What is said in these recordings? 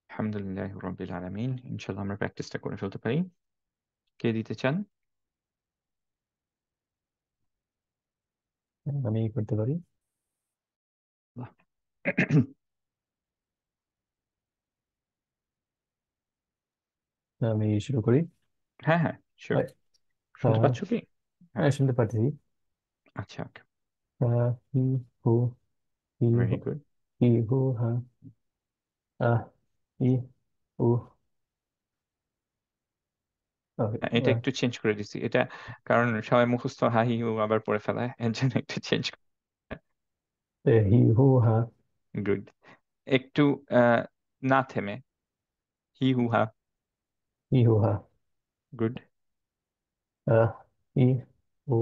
আলহামদুলিল্লাহ রবিল আলামিন। ইনশাল্লাহ আমরা প্র্যাকটিসটা করে ফেলতে পারি। কে দিতে চান? আমি করতে পারি। বাহ। আমি শুরু করি। হ্যাঁ হ্যাঁ, শিওর। হয়। শুনতে পাচ্ছ কি? হ্যাঁ। হ্যাঁ, শুনতে পাচ্ছি। আচ্ছা, ওকে। হি হু হি হু ভেরি গুড। হি হু হা আহ ই উ এটা একটু চেঞ্জ করে দিছি এটা, কারণ সবাই মুখস্থ হাহি হু আবার পড়ে ফেলায়, এর জন্য একটু চেঞ্জ। হি হু হা গুড। একটু আহ, না থেমে হি হু হা। হি হু হা গুড। আহ ই উ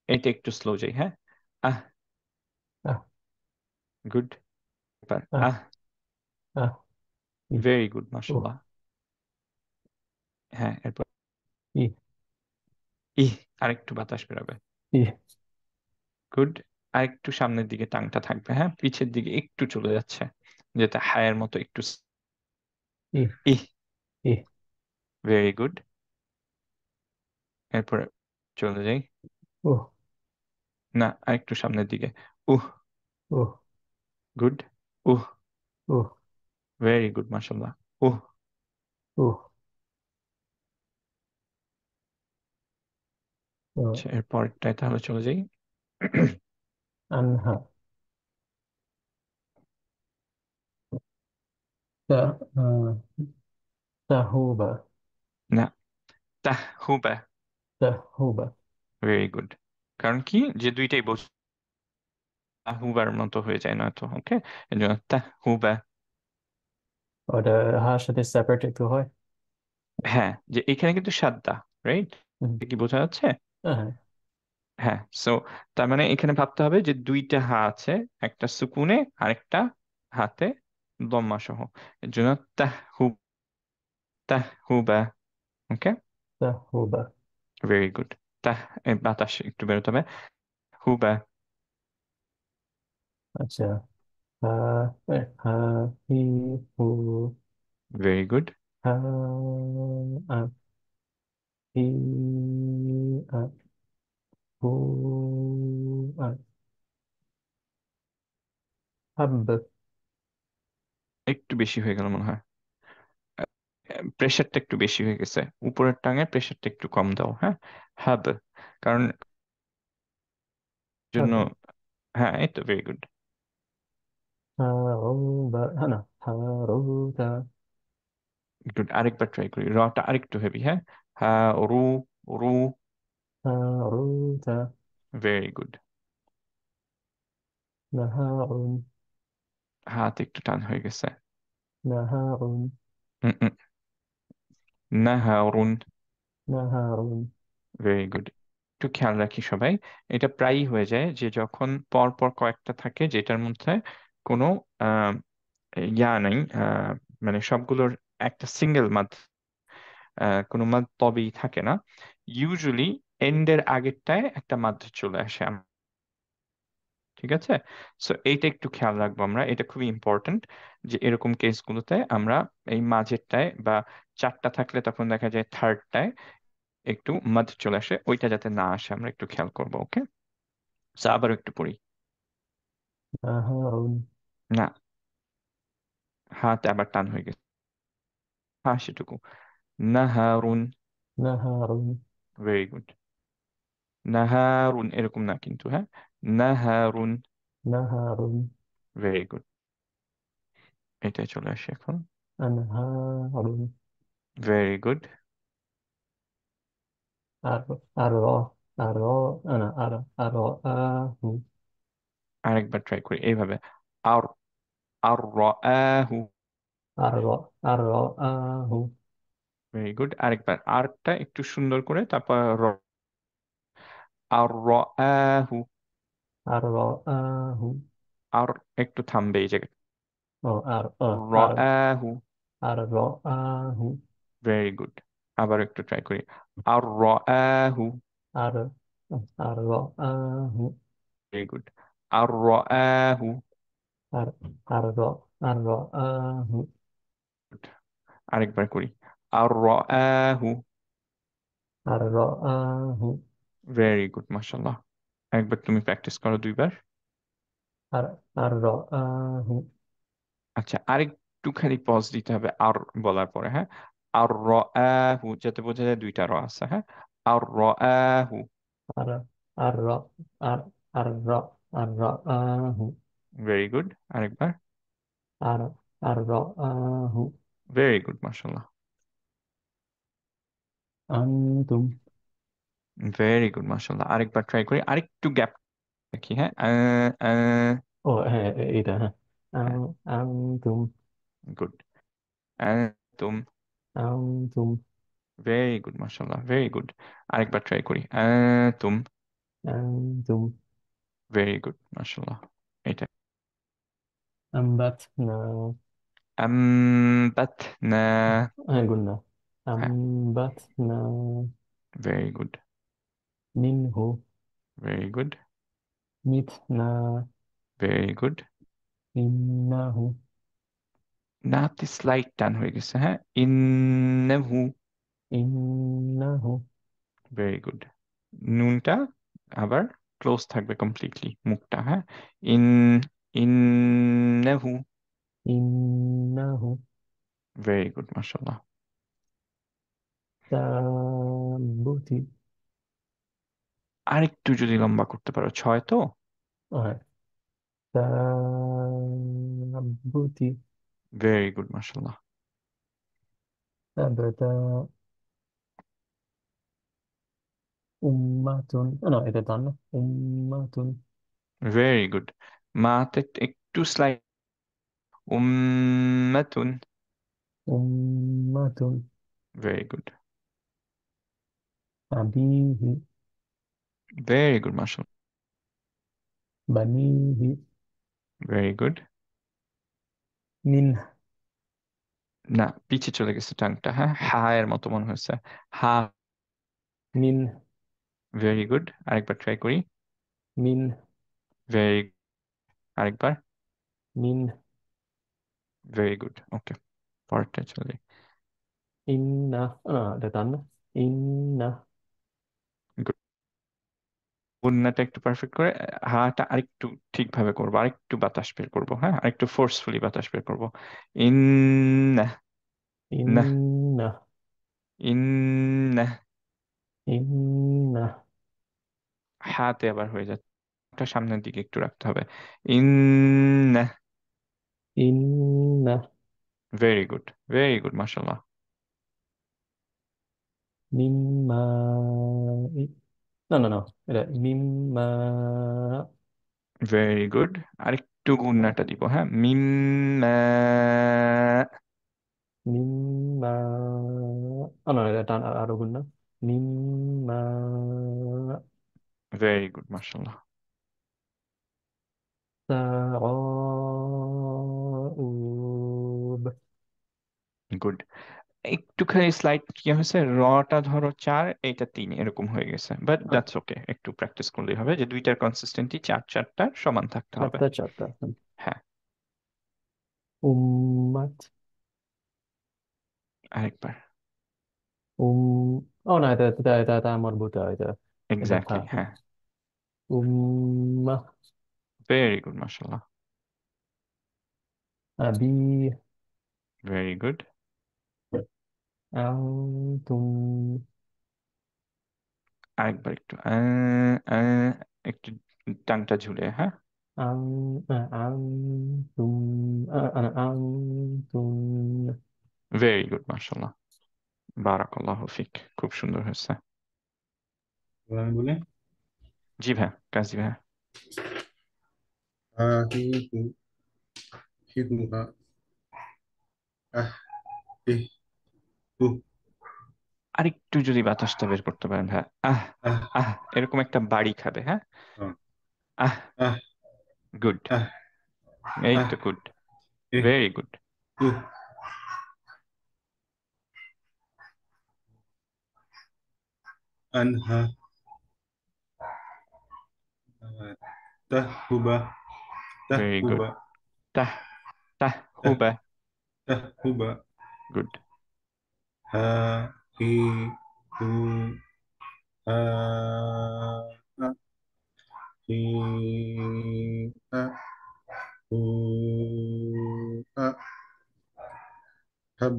এটা একটু স্লো যাই, হ্যাঁ। আহ। আহ গুড। এবার আহ আহ। আহ ই ভেরি গুড, উ মাশাল্লাহ। হ্যাঁ, এরপর ই ইহ। আরেকটু বাতাস বেরোবে। ই গুড। আর একটু সামনের দিকে টাংটা থাকবে, হ্যাঁ, পিছের দিকে একটু চলে যাচ্ছে, যেটা হায়ের মতো একটু ই ইহ। ই ভেরি গুড। এরপরে চলে যাই। উ না, আর একটু সামনের দিকে। উহ। উ গুড। উহ। উ ভেরি গুড, মাশাল্লাহ। উহ। উ আচ্ছা, এরপরটায় তাহলে চলে যাই। আনহা তা তাহুবা না, তাহ হুবা। তাহুবা ভেরি গুড। কারণ কি, যে দুইটাই বস্তু তাহুবার মতো হয়ে যায় না তো, ওকে। এর জন্য তাহ হুবা। ওটা হার সাথে সেপারেট একটু হয়। হ্যাঁ, যে এখানে কিন্তু সাদ্দা, রাইট? হুম, কি বোঝা যাচ্ছে? হ্যাঁ হ্যাঁ, সো তার মানে এখানে ভাবতে হবে যে দুইটা হা আছে, একটা সুকুনে আরেকটা হাতে দম্মা সহ। এর জন্য তাহু, তাহুবা। ওকে। তাহুবা ভেরি গুড। তাহ, বাতাস একটু বেরোতে হবে। হুবা। আচ্ছা হা হা হি হু ভেরি গুড। হা আ হি আ হু আ হাব একটু বেশি হয়ে গেল মনে হয়, প্রেশারটা একটু বেশি হয়ে গেছে। উপরের টাঙে প্রেশারটা একটু কম দাও, হ্যাঁ। হাব। কারণ জন্য, হাব হ্যাঁ, এই তো ভেরি গুড। হারুবা না হারুতা গুড। আরেকবার ট্রাই করি, রটা আরেকটু হেভি, হ্যাঁ। হা, রু, রু। হারুতা ভেরি গুড। নাহারুন হাত একটু টান হয়ে গেছে। নাহারুন নাহারুন। নাহারুন ভেরি গুড। একটু খেয়াল রাখি সবাই, এটা প্রায়ই হয়ে যায় যে যখন পর পর কয়েকটা থাকে যেটার মধ্যে কোনো আহ, ইয়া নেই, মানে সবগুলোর একটা সিঙ্গেল মাদ, কোনো মাদ তবেই থাকে না। ইউজুয়ালি এন্ডের আগেরটায় একটা মাদ চলে আসে ঠিক আছে। সো এইটা একটু খেয়াল রাখবো আমরা, এটা খুবই ইম্পর্ট্যান্ট যে এরকম কেসগুলোতে আমরা এই মাঝেরটায় বা চারটা থাকলে তখন দেখা যায় থার্ডটায় একটু মাদ চলে আসে, ওইটা যাতে না আসে আমরা একটু খেয়াল করবো, ওকে। সো আবার একটু পড়ি। নাহারুন না, হাত আবার টান হয়ে গেছে, হ্যাঁ সেটুকু। নাহারুন। নাহারুন ভেরি গুড। নাহারুন এরকম না কিন্তু, হ্যাঁ। নাহারুন। নাহারুন ভেরি গুড। এটাই চলে আসে এখন। আনহারুন ভেরি গুড। আর আর আর না আর আহু আরেকবার ট্রাই করি এইভাবে। আর, আর রাহু। আর আর আহু ভেরি গুড। আরেকবার আরটা একটু সুন্দর করে, তারপর আর রাহু। আর আহু আর একটু থামবে এই জায়গায়। ও আর রাহু। আর আহু ভেরি গুড। আবার একটু ট্রাই করি। আর রাহু। আর আর আহু ভেরি গুড। আর রাহু। আর আর আর আহু আরেকবার করি। আর রাহু। আর ভেরি গুড, মাশাল্লাহ। একবার তুমি প্র্যাকটিস করো দুইবার। আর আর আচ্ছা, আরেকটু খালি পজ দিতে হবে আর বলার পরে, হ্যাঁ। আর রাহু, যাতে বোঝা যায় দুইটা র আছে, হ্যাঁ। আর রাহু। আর আর র আর আর র আর র আহু ভেরি গুড, আরেকবার। আর আর র আহু ভেরি গুড, মাশাল্লাহ। আনতুম। ভেরি গুড, মাশাল্লাহ। আরেকবার ট্রাই করি, আরেকটু গ্যাপ রাখি, হ্যাঁ। ও হ্যাঁ, এটা হ্যাঁ। হ্যাঁ, আনতুম গুড। তুম। আনতুম ভেরি গুড, মাশাল্লাহ, ভেরি গুড। আরেকবার ট্রাই করি, তুম। আনতুম ভেরি গুড, মাশাল্লাহ। এটা আম্বাতনা। أنبتنا। হ্যাঁ, গুন্না। হ্যাঁ, আম্বাতনা ভেরি গুড, মিনহু ভেরি গুড, মিথনা ভেরি গুড। ইন্নাহু নাতে স্লাইড টান হয়ে গেছে, হ্যাঁ। ইন্নাহু। ইন্নাহু ভেরি গুড। নুনটা আবার ক্লোজ থাকবে কমপ্লিটলি, মুখটা, হ্যাঁ। ইন ইন্নাহু। ইন্নাহু ভেরি গুড, মাশাল্লাহ। তাবুতি। আরেকটু যদি লম্বা করতে পারো, ছয় তো। হ্যাঁ, তাবুতি। ভেরি গুড, মাশাল্লাহ। তাবতা উম্মাতুন। না, এটা তার না। উম্মাতুন ভেরি গুড। মাতে একটু স্লাইড। উম্মাতুন। উম্মাতুন ভেরি গুড, আবিহি ভেরি গুড, মাশাল্লাহ। বানিহি ভেরি গুড। মিন না, পিছে চলে গেছে টাংটা, হ্যাঁ। হা এর মতো মনে হয়েছে। হা। মিন ভেরি গুড, আরেকবার ট্রাই করি। মিন ভেরি, আরেকবার। মিন ভেরি গুড, ওকে। পরেরটা চলে। ইন্না। না, এটা তার না। ইন্না গুড। বন্যাটা একটু পারফেক্ট করে, হাটা আরেকটু ঠিকভাবে করবো, আরেকটু বাতাস বের করবো, হ্যাঁ, আরেকটু ফোর্সফুলি বাতাস বের করবো। ইন না, না, ইন্না ইন না। ইন্না হাতে আবার হয়ে যাচ্ছে, ওটা সামনের দিকে একটু রাখতে হবে। ইন না। ইন্না ভেরি গুড, ভেরি গুড, মাশাল্লাহ। মিম্মা না, না, না, এটা মিম্মা। Very good. আরেকটু গুন্নাটা দিব, হ্যাঁ। মিম। মিম্মা। না, এটা টান আরো গুণ না। মিম্মা ভেরি গুড, মাশাল্লাহ। সাউব। গুড। একটুখানি স্লাইড কি হয়েছে, রটা ধরো চার, এইটা তিন, এরকম হয়ে গেছে, বাট দ্যাটস ওকে। একটু প্র্যাকটিস করলেই হবে, যে দুইটার কনসিস্টেন্সি চার চারটা সমান থাকতে হবে। চারটা চারটা। হ্যাঁ, উম্মাত। আরেকবার। উম ও না, এটা আমার বুতা, এটা থা। এক্স্যাক্টলি, হ্যাঁ। উম্মাহ ভেরি গুড, মাশাল্লাহ। আবি ভেরি গুড। আনতুম আরেকবার একটু একটু টাংটা ঝুলে, হ্যাঁ। আন আনতুম আনতুম ভেরি গুড, মাশাল্লাহ। বারাকাল্লাহু ফিক। খুব সুন্দর হয়েছে। এবার আমি বলি জি ভাই, কাজী ভাই। আহিতু হিতুহা আহ ইহ হু আরেকটু যদি বাতাসটা বের করতে পারেন, হ্যাঁ। আহ। আহ আহ, এরকম একটা বাড়ি খাবে, হ্যাঁ। আহ আহ। আহ গুড। আহ এই আহ তো, গুড। ইহ ভেরি গুড। হু আনহা তাহুবা ভেরি গুড। তাহুবা তাহ। তাহ হুবা। তাহুবা গুড। ها هي هو ها ها هي ها هو ها هب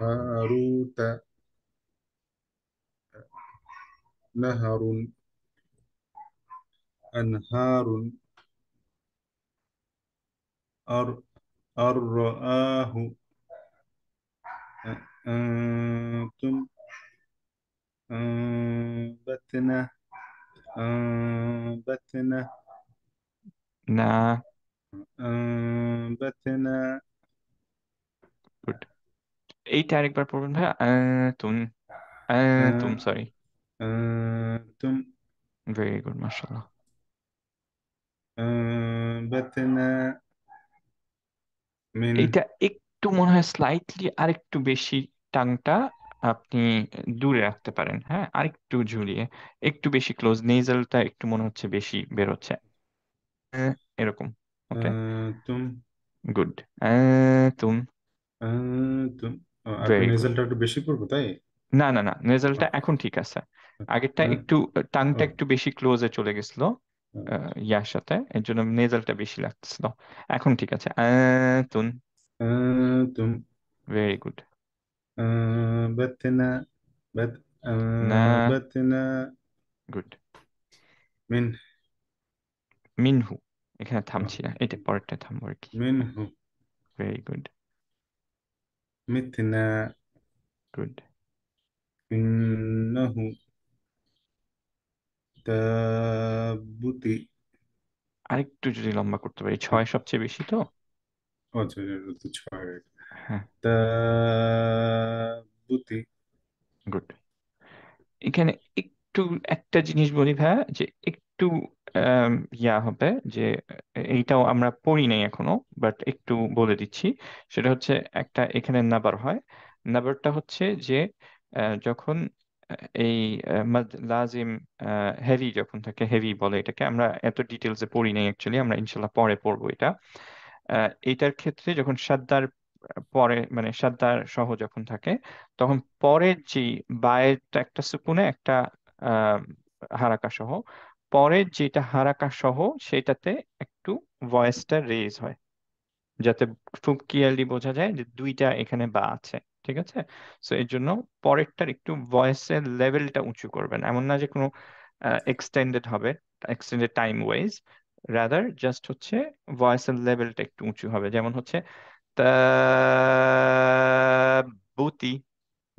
هاروت نهر أنهار أر أرآه أنتم أنبتنا أنبتنا نا. أنبتنا গুড। এইটা আরেকবার পড়বেন ভাইয়া। তুম তুম أ- সরি। أنتم ভেরি গুড, মাশাআল্লাহ। أنبتنا من এইটা একটু মনে হয় স্লাইটলি আরেকটু বেশি টাংটা আপনি দূরে রাখতে পারেন, হ্যাঁ, আরেকটু ঝুলিয়ে, একটু বেশি ক্লোজ, নেজালটা একটু মনে হচ্ছে বেশি বের হচ্ছে। আহ, এরকম। ওকে, أنتم গুড। তুম। أنتم আরেকটু ভেরি গুড। নেজেলটা একটু বেশি করবো তাই না না না, নেজালটা এখন ঠিক আছে। আগেরটা আহ, একটু, টাংটা ও, একটু বেশি ক্লোজে চলে গেছিল আচ্ছা। ইয়ার সাথে, এর জন্য নেজালটা বেশি লাগছিল। এখন ঠিক আছে। তুন। أنتم ভেরি গুড। أنبتنا না। أنبتنا গুড। من মিনহু। এখানে آه، থামছি না, এটা পরেরটা থামবো আর কি। منه ভেরি গুড। متنا গুড। إنه تابوتي আরেকটু যদি লম্বা করতে পারি, ছয় সবচেয়ে বেশি তো। আচ্ছা এটা তো ছয় হ্যাঁ। তাবুতি গুড। এখানে একটু একটা জিনিস বলি ভাইয়া, যে একটু আম, ইয়া হবে যে এইটাও আমরা পড়ি নাই এখনো, বাট একটু বলে দিচ্ছি। সেটা হচ্ছে একটা এখানে নাবার হয়। নাবারটা হচ্ছে যে যখন এই লাজিম হেভি যখন থাকে, হেভি বলে এটাকে, আমরা এত ডিটেলসে পড়ি নাই অ্যাকচুয়ালি, আমরা ইনশাল্লাহ পরে পড়বো এটা। এইটার ক্ষেত্রে যখন সাদ্দার পরে, মানে সাদ্দার সহ যখন থাকে, তখন পরের যে বায়েরটা একটা সুকুনে একটা আহ হারাকা সহ, পরের যেটা হারাকা সহ সেটাতে একটু ভয়েসটা রেজ হয়, যাতে খুব ক্লিয়ারলি বোঝা যায় যে দুইটা এখানে বা আছে। ঠিক আছে? সো এর জন্য পরেরটার একটু ভয়েসের লেভেলটা উঁচু করবেন, এমন না যে কোনো এক্সটেন্ডেড হবে, extended time wise, rather just হচ্ছে ভয়েসের লেভেলটা একটু উঁচু হবে। যেমন হচ্ছে বুতি,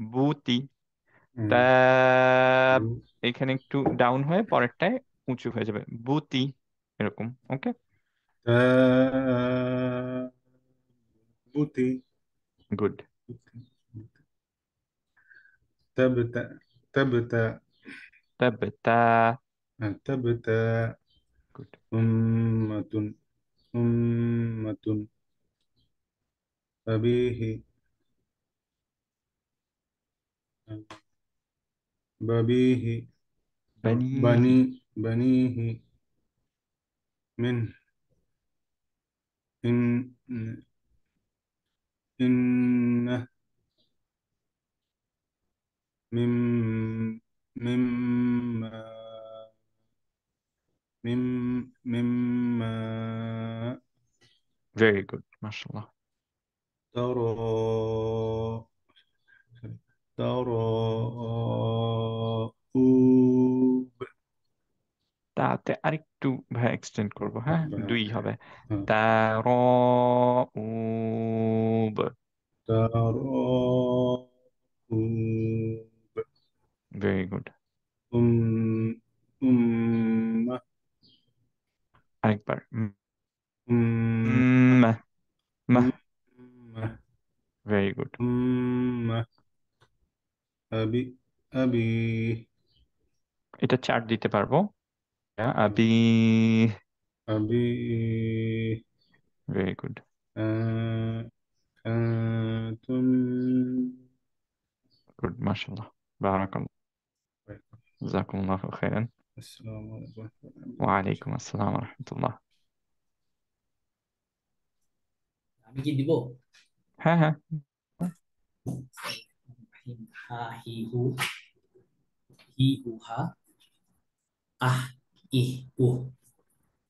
বুতি, তাব, এখানে একটু ডাউন হয়ে পরেরটায় উঁচু হয়ে যাবে, বুতি, এরকম। ওকে, তাবুতি গুড। تبت تبت তাব তা। تبت গুড। أمة أمة أبيه ببيه বানিহি। بنيه من إن إنه مم مما مما ভেরি গুড, মাশাআল্লাহ। ترى তাতে আরেকটু ভাই এক্সটেন্ড করবো, হ্যাঁ, দুই হবে। তার উব। ترى ভেরি গুড। أمة আরেকবার। أمة উম, মাহ। أمة ভেরি গুড। أمة أبي এটা চার দিতে পারবো। আবি। أبي ভেরি গুড। آه، أنتم গুড, মাশাআল্লাহ। বারাকাল্লাহ। জাযাকুমুল্লাহু খাইরান। السلام عليكم ورحمة الله ওয়ালাইকুম وبركاته আসসালাম ওয়া রাহমাতুল্লাহ। আমি কি দিব? হ্যাঁ হ্যাঁ। হা হি হু হি উ হা আহ ইহ উহ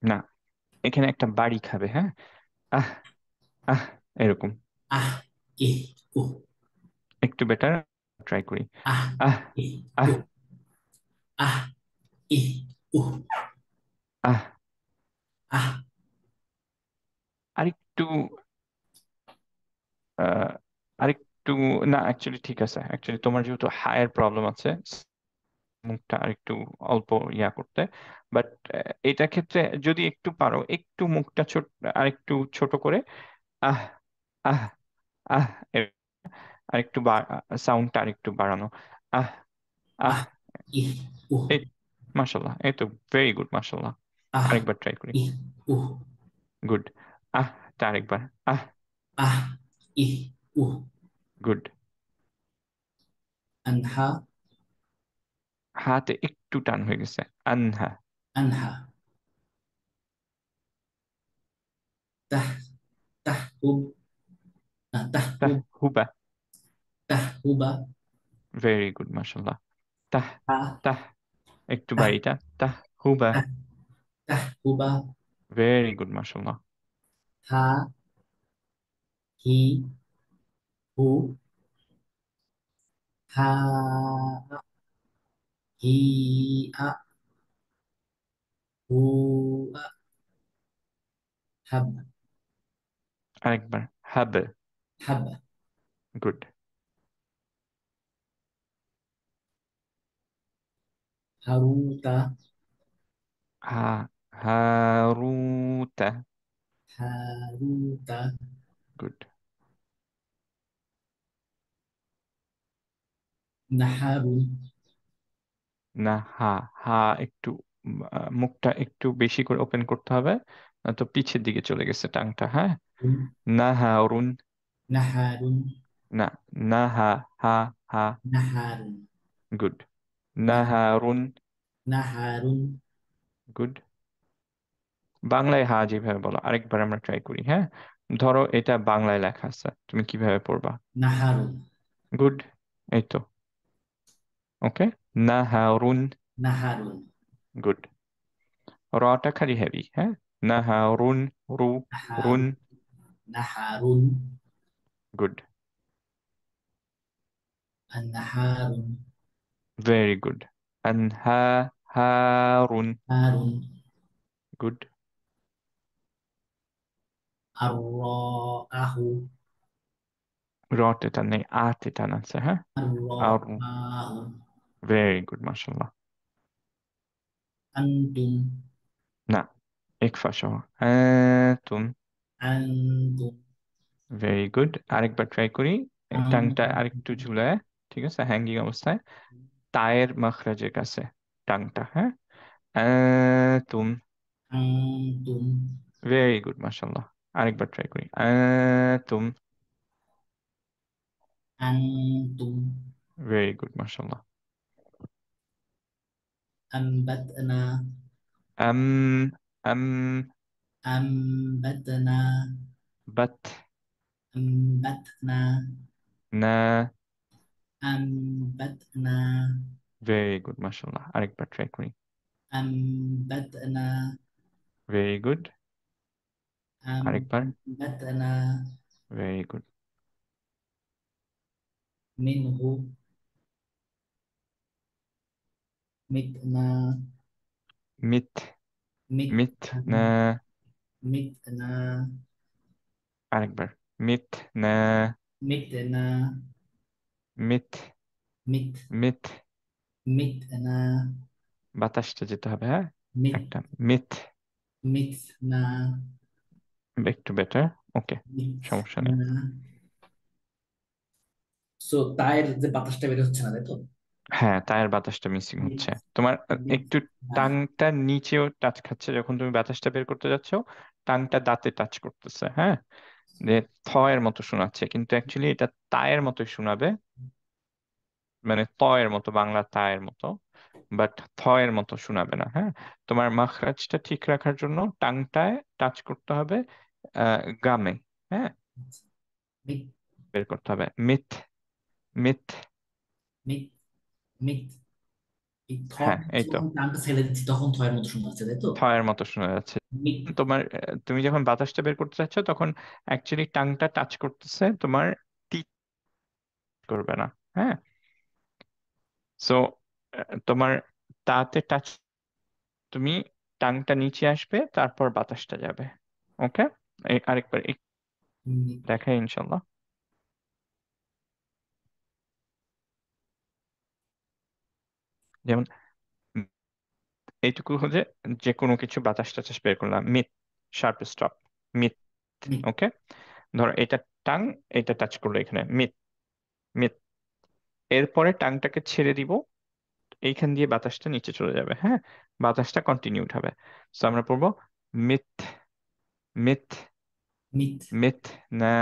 না, এখানে একটা বাড়ি খাবে, হ্যাঁ। আহ আহ এরকম। আহ ইহ উহ একটু বেটার, ট্রাই করি। আহ আহ ইহ আহ উহ আহ ইহ উহ আহ আহ আরেকটু আহ আরেকটু না, অ্যাকচুয়ালি ঠিক আছে। অ্যাকচুয়ালি তোমার যেহেতু হায়ের প্রবলেম আছে, মুখটা আরেকটু অল্প ইয়া করতে, বাট এটা ক্ষেত্রে যদি একটু পারো, একটু মুখটা ছোট, আরেকটু ছোট করে আহ আহ আহ আরেকটু সাউন্ডটা আরেকটু বাড়ানো। আহ আহ আহ ইহ উহ এই, মাশাল্লাহ, এই তো, ভেরি গুড, মাশাল্লাহ। আহ আরেকবার ট্রাই করি। ইহ উহ গুড। আহ টা আরেকবার। আহ আহ ইহ উহ গুড। আনহা হাতে একটু টান হয়ে গেছে। আনহা। আনহা তাহ তাহকুব তাহ তাহকুব হুবা। তাহকুবা ভেরি গুড, মাশাল্লাহ। তাহ তা তাহ একটু তাহ বাড়িটা। তাহ হুবা। তাহ তাহকুবা ভেরি গুড, মাশাল্লাহ। হা হি হু হা হি আ হু আ হাব আরেকবার। হাব। হাব গুড। হারুতা হা হারুতা। হারুতা গুড। নাহারুন না, হা। হা একটু মুখটা একটু বেশি করে ওপেন করতে হবে, তো পিছের দিকে চলে গেছে টাংটা, হ্যাঁ। নাহারুন। নাহারুন না, নাহা। হা হা। নাহারুন গুড। নাহ- নাহারুন। নাহারুন গুড। বাংলায় হা যেভাবে বলো, আরেকবার আমরা ট্রাই করি, হ্যাঁ। ধরো এটা বাংলায় লেখা আছে, তুমি কিভাবে পড়বা? নাহারুন গুড। এই তো। ওকে। নাহারুন। নাহারুন গুড। রটা খালি হেভি, হ্যাঁ। নাহারুন। রু। রুন। নাহারুন নাহারুন গুড। النهار very good. আনহা হারুন। نهار গুড। الراء রতে টান নেই, আতে টান আছে, হ্যাঁ। আর الراء ভেরি গুড, মাশাল্লাহ। أنتم না, একফা সহ। আনতুম। أنتم ভেরি গুড। আরেকবার ট্রাই করি। টাংটা أنتم আরেকটু ঝুলায়, ঠিক আছে, হ্যাঙ্গিং অবস্থায়, তায়ের মাখরাজের কাছে টাংটা, হ্যাঁ। তুম। أنتم ভেরি গুড, মাশাল্লাহ। আরেকবার ট্রাই করি। তুম। أنتم ভেরি গুড, মাশাল্লাহ। أنبتنا আম আম أنبتنا বাত أنبتنا না। أنبتنا ভেরি গুড, মাশাল্লাহ। আরেকবার ট্রাই করি। أنبتنا ভেরি গুড। আরেকবার। أنبتنا ভেরি গুড। منه متنا মিথ। মিথ না। متنا متنا আরেকবার। মিথ না। متنا মিথ। مت মিথ। متنا বাতাসটা যেতে হবে, হ্যাঁ। مت একটা মিথ। متنا একটু বেটার। ওকে, সমস্যা নেই। متنا সো তায়ের যে বাতাসটা বের হচ্ছে না তাই তো হ্যাঁ, টায়ার বাতাসটা মিসিং মিত হচ্ছে তোমার। মিত একটু না টাংটা নিচেও টাচ খাচ্ছে যখন তুমি বাতাসটা বের করতে যাচ্ছ। টাংটা দাঁতে টাচ করতেছে, হ্যাঁ। যে থ এর মতো শোনাচ্ছে, কিন্তু অ্যাকচুয়ালি এটা তায়ের মতোই শোনাবে, মানে ত এর মতো, বাংলা তায়ের মতো, বাট থ এর মতো শোনাবে না, হ্যাঁ। তোমার মাখরাজটা ঠিক রাখার জন্য টাংটায় টাচ করতে হবে, গামে, হ্যাঁ, মিত বের করতে হবে। মিথ। মিথ। মিথ মিথ এই থ হ্যাঁ, এই তো যখন টানটা ছেড়ে দিচ্ছি তখন থয়ের মতো শোনা যাচ্ছে তাই তো? থয়ের মতো শোনা যাচ্ছে। মিথ তোমার তুমি যখন বাতাসটা বের করতে চাচ্ছ তখন অ্যাকচুয়ালি টাংটা টাচ করতেছে, তোমার টিথ করবে না। হ্যাঁ, সো তোমার তাতে টাচ, তুমি টাংটা নিচে আসবে, তারপর বাতাসটা যাবে। ওকে, আরেকবার মিথ দেখাই ইনশাল্লাহ। যেমন এইটুকু হচ্ছে যে কোনো কিছু বাতাস টাতাস বের করলাম, মিথ, শার্প স্টপ, মিথ। মিথ ওকে, ধরো এটা টাং, এটা টাচ করলো এখানে, মিথ মিথ। এরপরে টাংটাকে ছেড়ে দিব, এইখান দিয়ে বাতাসটা নিচে চলে যাবে। হ্যাঁ, বাতাসটা কন্টিনিউড হবে। তো আমরা পড়বো মিথ মিথ মিথ মিথ না।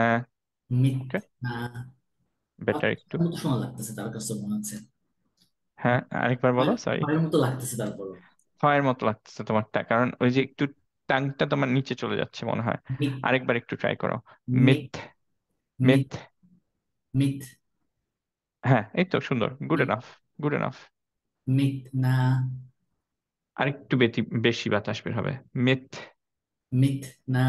মিথ ওকে, না। বেটার একটু। মতো শোনা লাগতেছে তার কাছে মনে হচ্ছে। হ্যাঁ, আরেকবার বলো, সরি। ভয়ের মতো লাগতেছে তারপরও। ভয়ের মতো লাগতেছে তোমারটা, কারণ ওই যে একটু টাংটা তোমার নিচে চলে যাচ্ছে মনে হয়। মিথ আরেকবার একটু ট্রাই করো। Myth myth myth myth. Myth হ্যাঁ, এই তো সুন্দর, good myth enough, good enough. Myth না। আরেকটু বেশি বাতাস বের হবে, মিথ। মিথ না।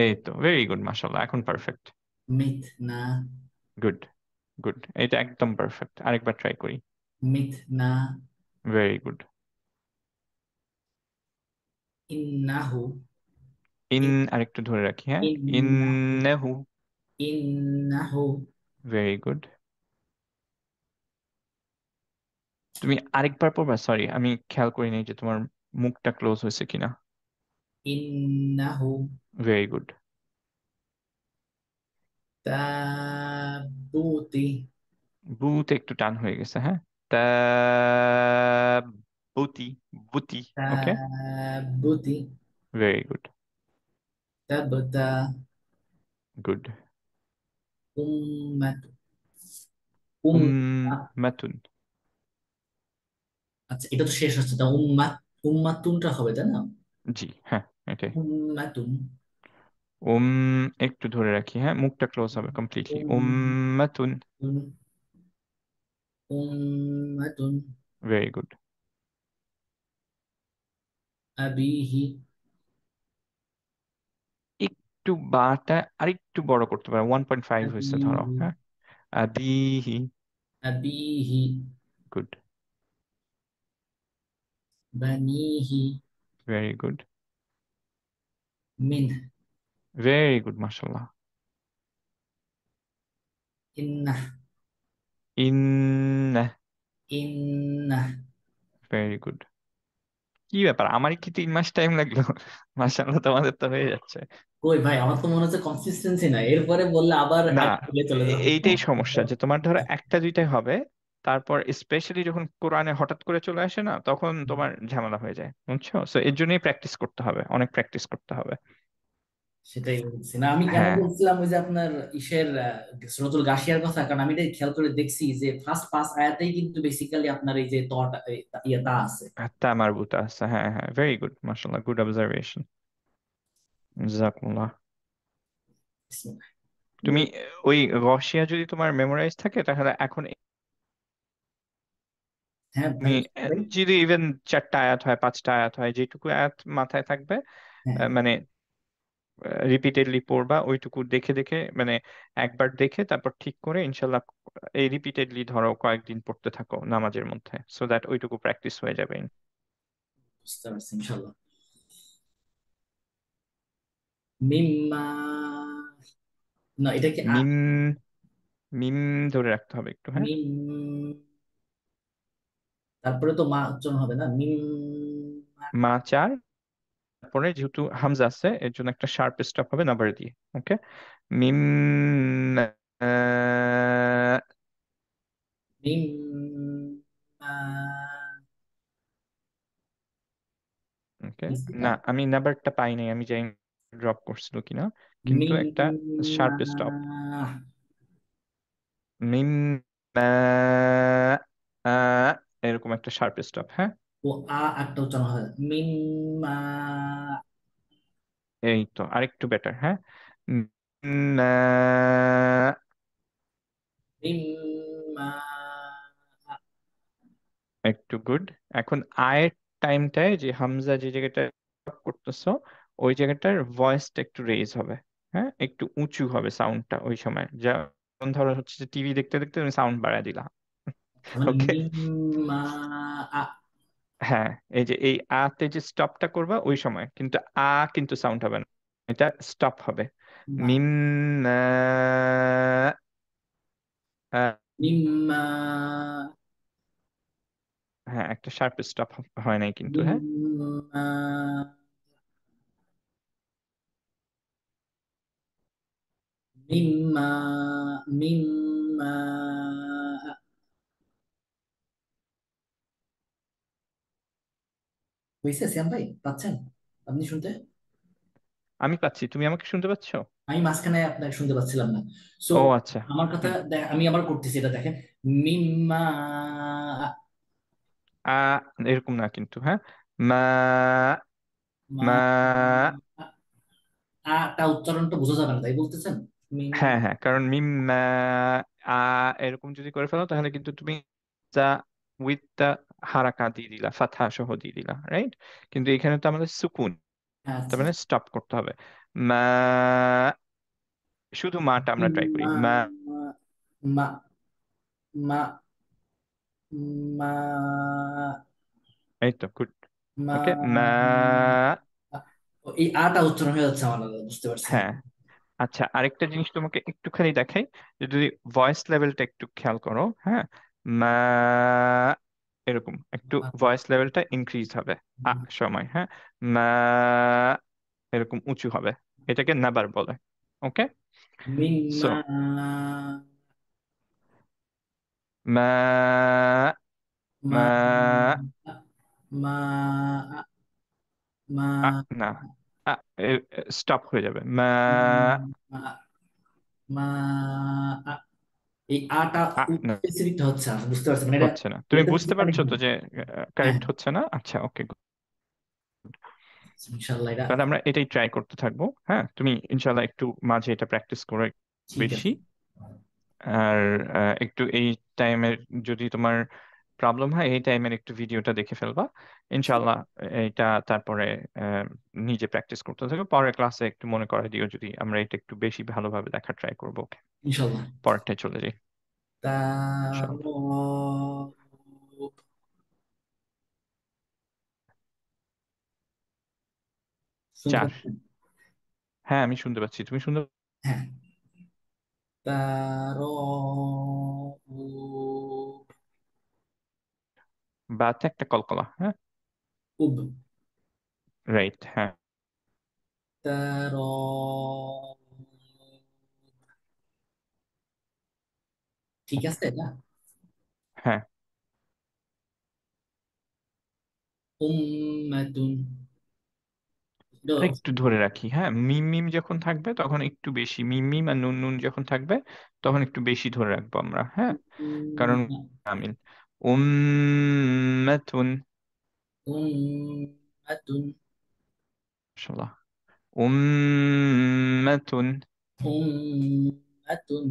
এই তো ভেরি গুড, মাশাল্লাহ, এখন পারফেক্ট। মিথ না। গুড গুড, এটা একদম পারফেক্ট। আরেকবার ট্রাই করি। মিথ না। Very good. ইন্নাহু ইন, আরেকটু ধরে রাখি, হ্যাঁ, ইন্নাহু ইন্নাহু। ইন্নাহু ভেরি গুড। তুমি আরেকবার পড়বা, সরি আমি খেয়াল করিনি যে তোমার মুখটা ক্লোজ হয়েছে কিনা। ইন্নাহু ভেরি গুড। তাবুতি বুতে একটু টান হয়ে গেছে, হ্যাঁ। তা বুতি, বুতি। ওকে, তাবুতি ভেরি গুড, তাবতা গুড। উম্মাত উম্মাতুন। আচ্ছা এটা তো শেষ হচ্ছে তা উম্মাতুনটা হবে তাই না? জি হ্যাঁ, এটাই। উম্মাতুন উম, একটু ধরে রাখি, হ্যাঁ, মুখটা ক্লোজ হবে কমপ্লিটলি, উম্মাতুন। উম্মাতুন উম্মাতুন ভেরি গুড। আবিহি একটু বাটা আরেকটু বড় করতে পারো, 1.5 হয়েছে ধরো, আবিহি হ্যাঁ। আবিহি। আবিহি গুড, বানিহি ভেরি গুড, মিন ভেরি গুড, মাশাল্লাহ। ইন্নাহ ইন, ইন্নাহ। Very good. কি ব্যাপার, আমারই কি 3 মাস টাইম লাগলো? মাশাল্লাহ, তোমাদের তো হয়ে যাচ্ছে। কই ভাই আমার তো মনে হচ্ছে কনসিস্টেন্সি নাই, এরপরে বললে আবার না, আগে চলে যাবে। এইটাই সমস্যা, যে তোমার ধরো একটা দুইটাই হবে, তারপর স্পেশালি যখন কোরআনে হঠাৎ করে চলে আসে না, তখন তোমার ঝামেলা হয়ে যায়, বুঝছো? তো এর জন্যই প্র্যাকটিস করতে হবে, অনেক প্র্যাকটিস করতে হবে। সেটাই বলছি না, আমি কেন হ্যাঁ, বলছিলাম ওই যে আপনার ইসের সূরাতুল গাশিয়ার কথা, কারণ আমি এটা খেয়াল করে দেখছি যে ফার্স্ট 5 আয়াতেই কিন্তু বেসিক্যালি আপনার এই যে তটা তা আছে। তা মারবুতা আছে, হ্যাঁ হ্যাঁ, ভেরি গুড, মাশাল্লাহ, গুড অবজারভেশন, জাজাকুমুল্লাহ। বিসমিল্লাহ। তুমি ওই রশিয়া যদি তোমার মেমোরাইজ থাকে, তাহলে এখন হ্যাঁ তুমি ভাই ভাই। যদি ইভেন 4টা আয়াত হয়, 5টা আয়াত হয়, যেটুকু আয়াত মাথায় থাকবে, হ্যাঁ মানে রিপিটেডলি পড়বা ওইটুকু দেখে দেখে, মানে একবার দেখে তারপর ঠিক করে ইনশাল্লাহ এই রিপিটেডলি ধরো কয়েকদিন পড়তে থাকো নামাজের মধ্যে, সো দ্যাট ওইটুকু প্র্যাকটিস হয়ে যাবে। বুঝতে পারছি ইনশাল্লাহ। মিম্মা না এটা কি মিম, মিম ধরে রাখতে হবে একটু, হ্যাঁ। মিম তারপরে তো মা উচ্চারণ হবে না মিম। মা চার, তারপরে যেহেতু হামজা আছে এর জন্য একটা শার্প স্টপ হবে নাম্বার দিয়ে। ওকে, মিম, মিম ওকে। না, আমি নাম্বারটা পাই নাই, আমি জানি ড্রপ করছিল কিনা, কিন্তু মিম একটা শার্প স্টপ। মিম, আহ, এরকম একটা শার্প স্টপ, হ্যাঁ। ও একটা উচ্চারণ হয় মিম এই তো আরেকটু বেটার, হ্যাঁ। উম, একটু গুড। এখন আয়ের টাইমটায় যে হামজা যে জায়গাটা করতেছো, ওই জায়গাটার ভয়েসটা একটু রেজ হবে। হ্যাঁ, একটু উঁচু হবে সাউন্ডটা ওই সময়। যেমন ধরো হচ্ছে যে টিভি দেখতে দেখতে তুমি সাউন্ড বাড়ায় দিলা। মানে ওকে। মিম্মা আ হ্যাঁ, এই যে এই আতে যে স্টপটা করবা ওই সময় কিন্তু কিন্তু সাউন্ড হবে না, এটা স্টপ হবে। মা মিম আহ, মিম্মা হ্যাঁ, একটা শার্প স্টপ হয় নাই কিন্তু। হ্যাঁ, মিম্মা মিম্মা মিম্মা হয়েছে শ্যাম ভাই, পাচ্ছেন আপনি শুনতে? আমি পাচ্ছি, তুমি আমাকে শুনতে পাচ্ছো? আমি মাঝখানে আপনাকে শুনতে পাচ্ছিলাম না। সো ও আচ্ছা। আমার কথা হুম। আমি আবার করতেছি, এটা দেখেন। মিম্মা আ এরকম না কিন্তু। হ্যাঁ, মা মা মা আটা উচ্চারণটা বোঝা যাবে না, তাই বলতেছেন? মিম হ্যাঁ হ্যাঁ, কারণ মিম আ এরকম যদি করে ফেলো তাহলে কিন্তু তুমি যা উইথ দা হারাকা দিয়ে দিলা, ফাথা সহ দিয়ে দিলা, রাইট? কিন্তু এখানে তো আমাদের সুকুন, তার আচ্ছা। মানে স্টপ করতে হবে। মা, শুধু মাটা আমরা ট্রাই করি। মা মা, মা মা মা এই তো গুড। মা ওকে, মা। এই আটা উচ্চারণ হয়ে যাচ্ছে আমার, বুঝতে পারছি। হ্যাঁ, আচ্ছা, আরেকটা জিনিস তোমাকে একটুখানি দেখাই, যে যদি ভয়েস লেভেলটা একটু খেয়াল করো। হ্যাঁ, মা, এরকম একটু ভয়েস লেভেলটা ইনক্রিজ হবে সময়। হ্যাঁ, মা, এরকম উঁচু হবে, এটাকে নাবার বলে। ওকে। সো মিম্মা মা, মা মা, মা মা না, স্টপ হয়ে যাবে। মা, মা মা এই আটা না, স্পেসিফিকটা হচ্ছে না, বুঝতে পারছি মানে এটা হচ্ছে না। তুমি এটা বুঝতে ফিজিক্যালি পারছো তো হবে। যে হ্যাঁ, কারেক্ট হচ্ছে না? আচ্ছা, ওকে। ইনশাল্লাহ এটা তাহলে আমরা এটাই ট্রাই করতে থাকবো। হ্যাঁ, তুমি ইনশাল্লাহ একটু মাঝে এটা প্র্যাকটিস করো ঠিক বেশি। আছে। আর একটু এই টাইমের যদি তোমার প্রবলেম হয়, এই টাইমের একটু ভিডিওটা দেখে ফেলবা ইনশাল্লাহ। এটা তারপরে আহ, নিজে প্র্যাকটিস করতে থাকো, পরের ক্লাসে একটু মনে করে দিও যদি আমরা এটা একটু বেশি ভালোভাবে দেখার ট্রাই করবো। ওকে, ইনশাল্লাহ। পরেরটায় চলে যাই ইনশাল্লাহ। তারব শুনতে 4। পাচ্ছেন? হ্যাঁ, আমি শুনতে পাচ্ছি, তুমি শুনতে? হ্যাঁ। তার বাতে একটা কলকলা। হ্যাঁ, উব রাইট। হ্যাঁ, তার ঠিক আছে না? হ্যাঁ, উম্মাতুন, আর একটু ধরে রাখি। হ্যাঁ, মিম মিম যখন থাকবে তখন একটু বেশি, মিম মিম আর নুন নুন যখন থাকবে তখন একটু বেশি ধরে রাখবো আমরা। হ্যাঁ, কারণ আমিন উম্মাতুন, উম্মাতুন মাশাআল্লাহ, উম্মাতুন, উম্মাতুন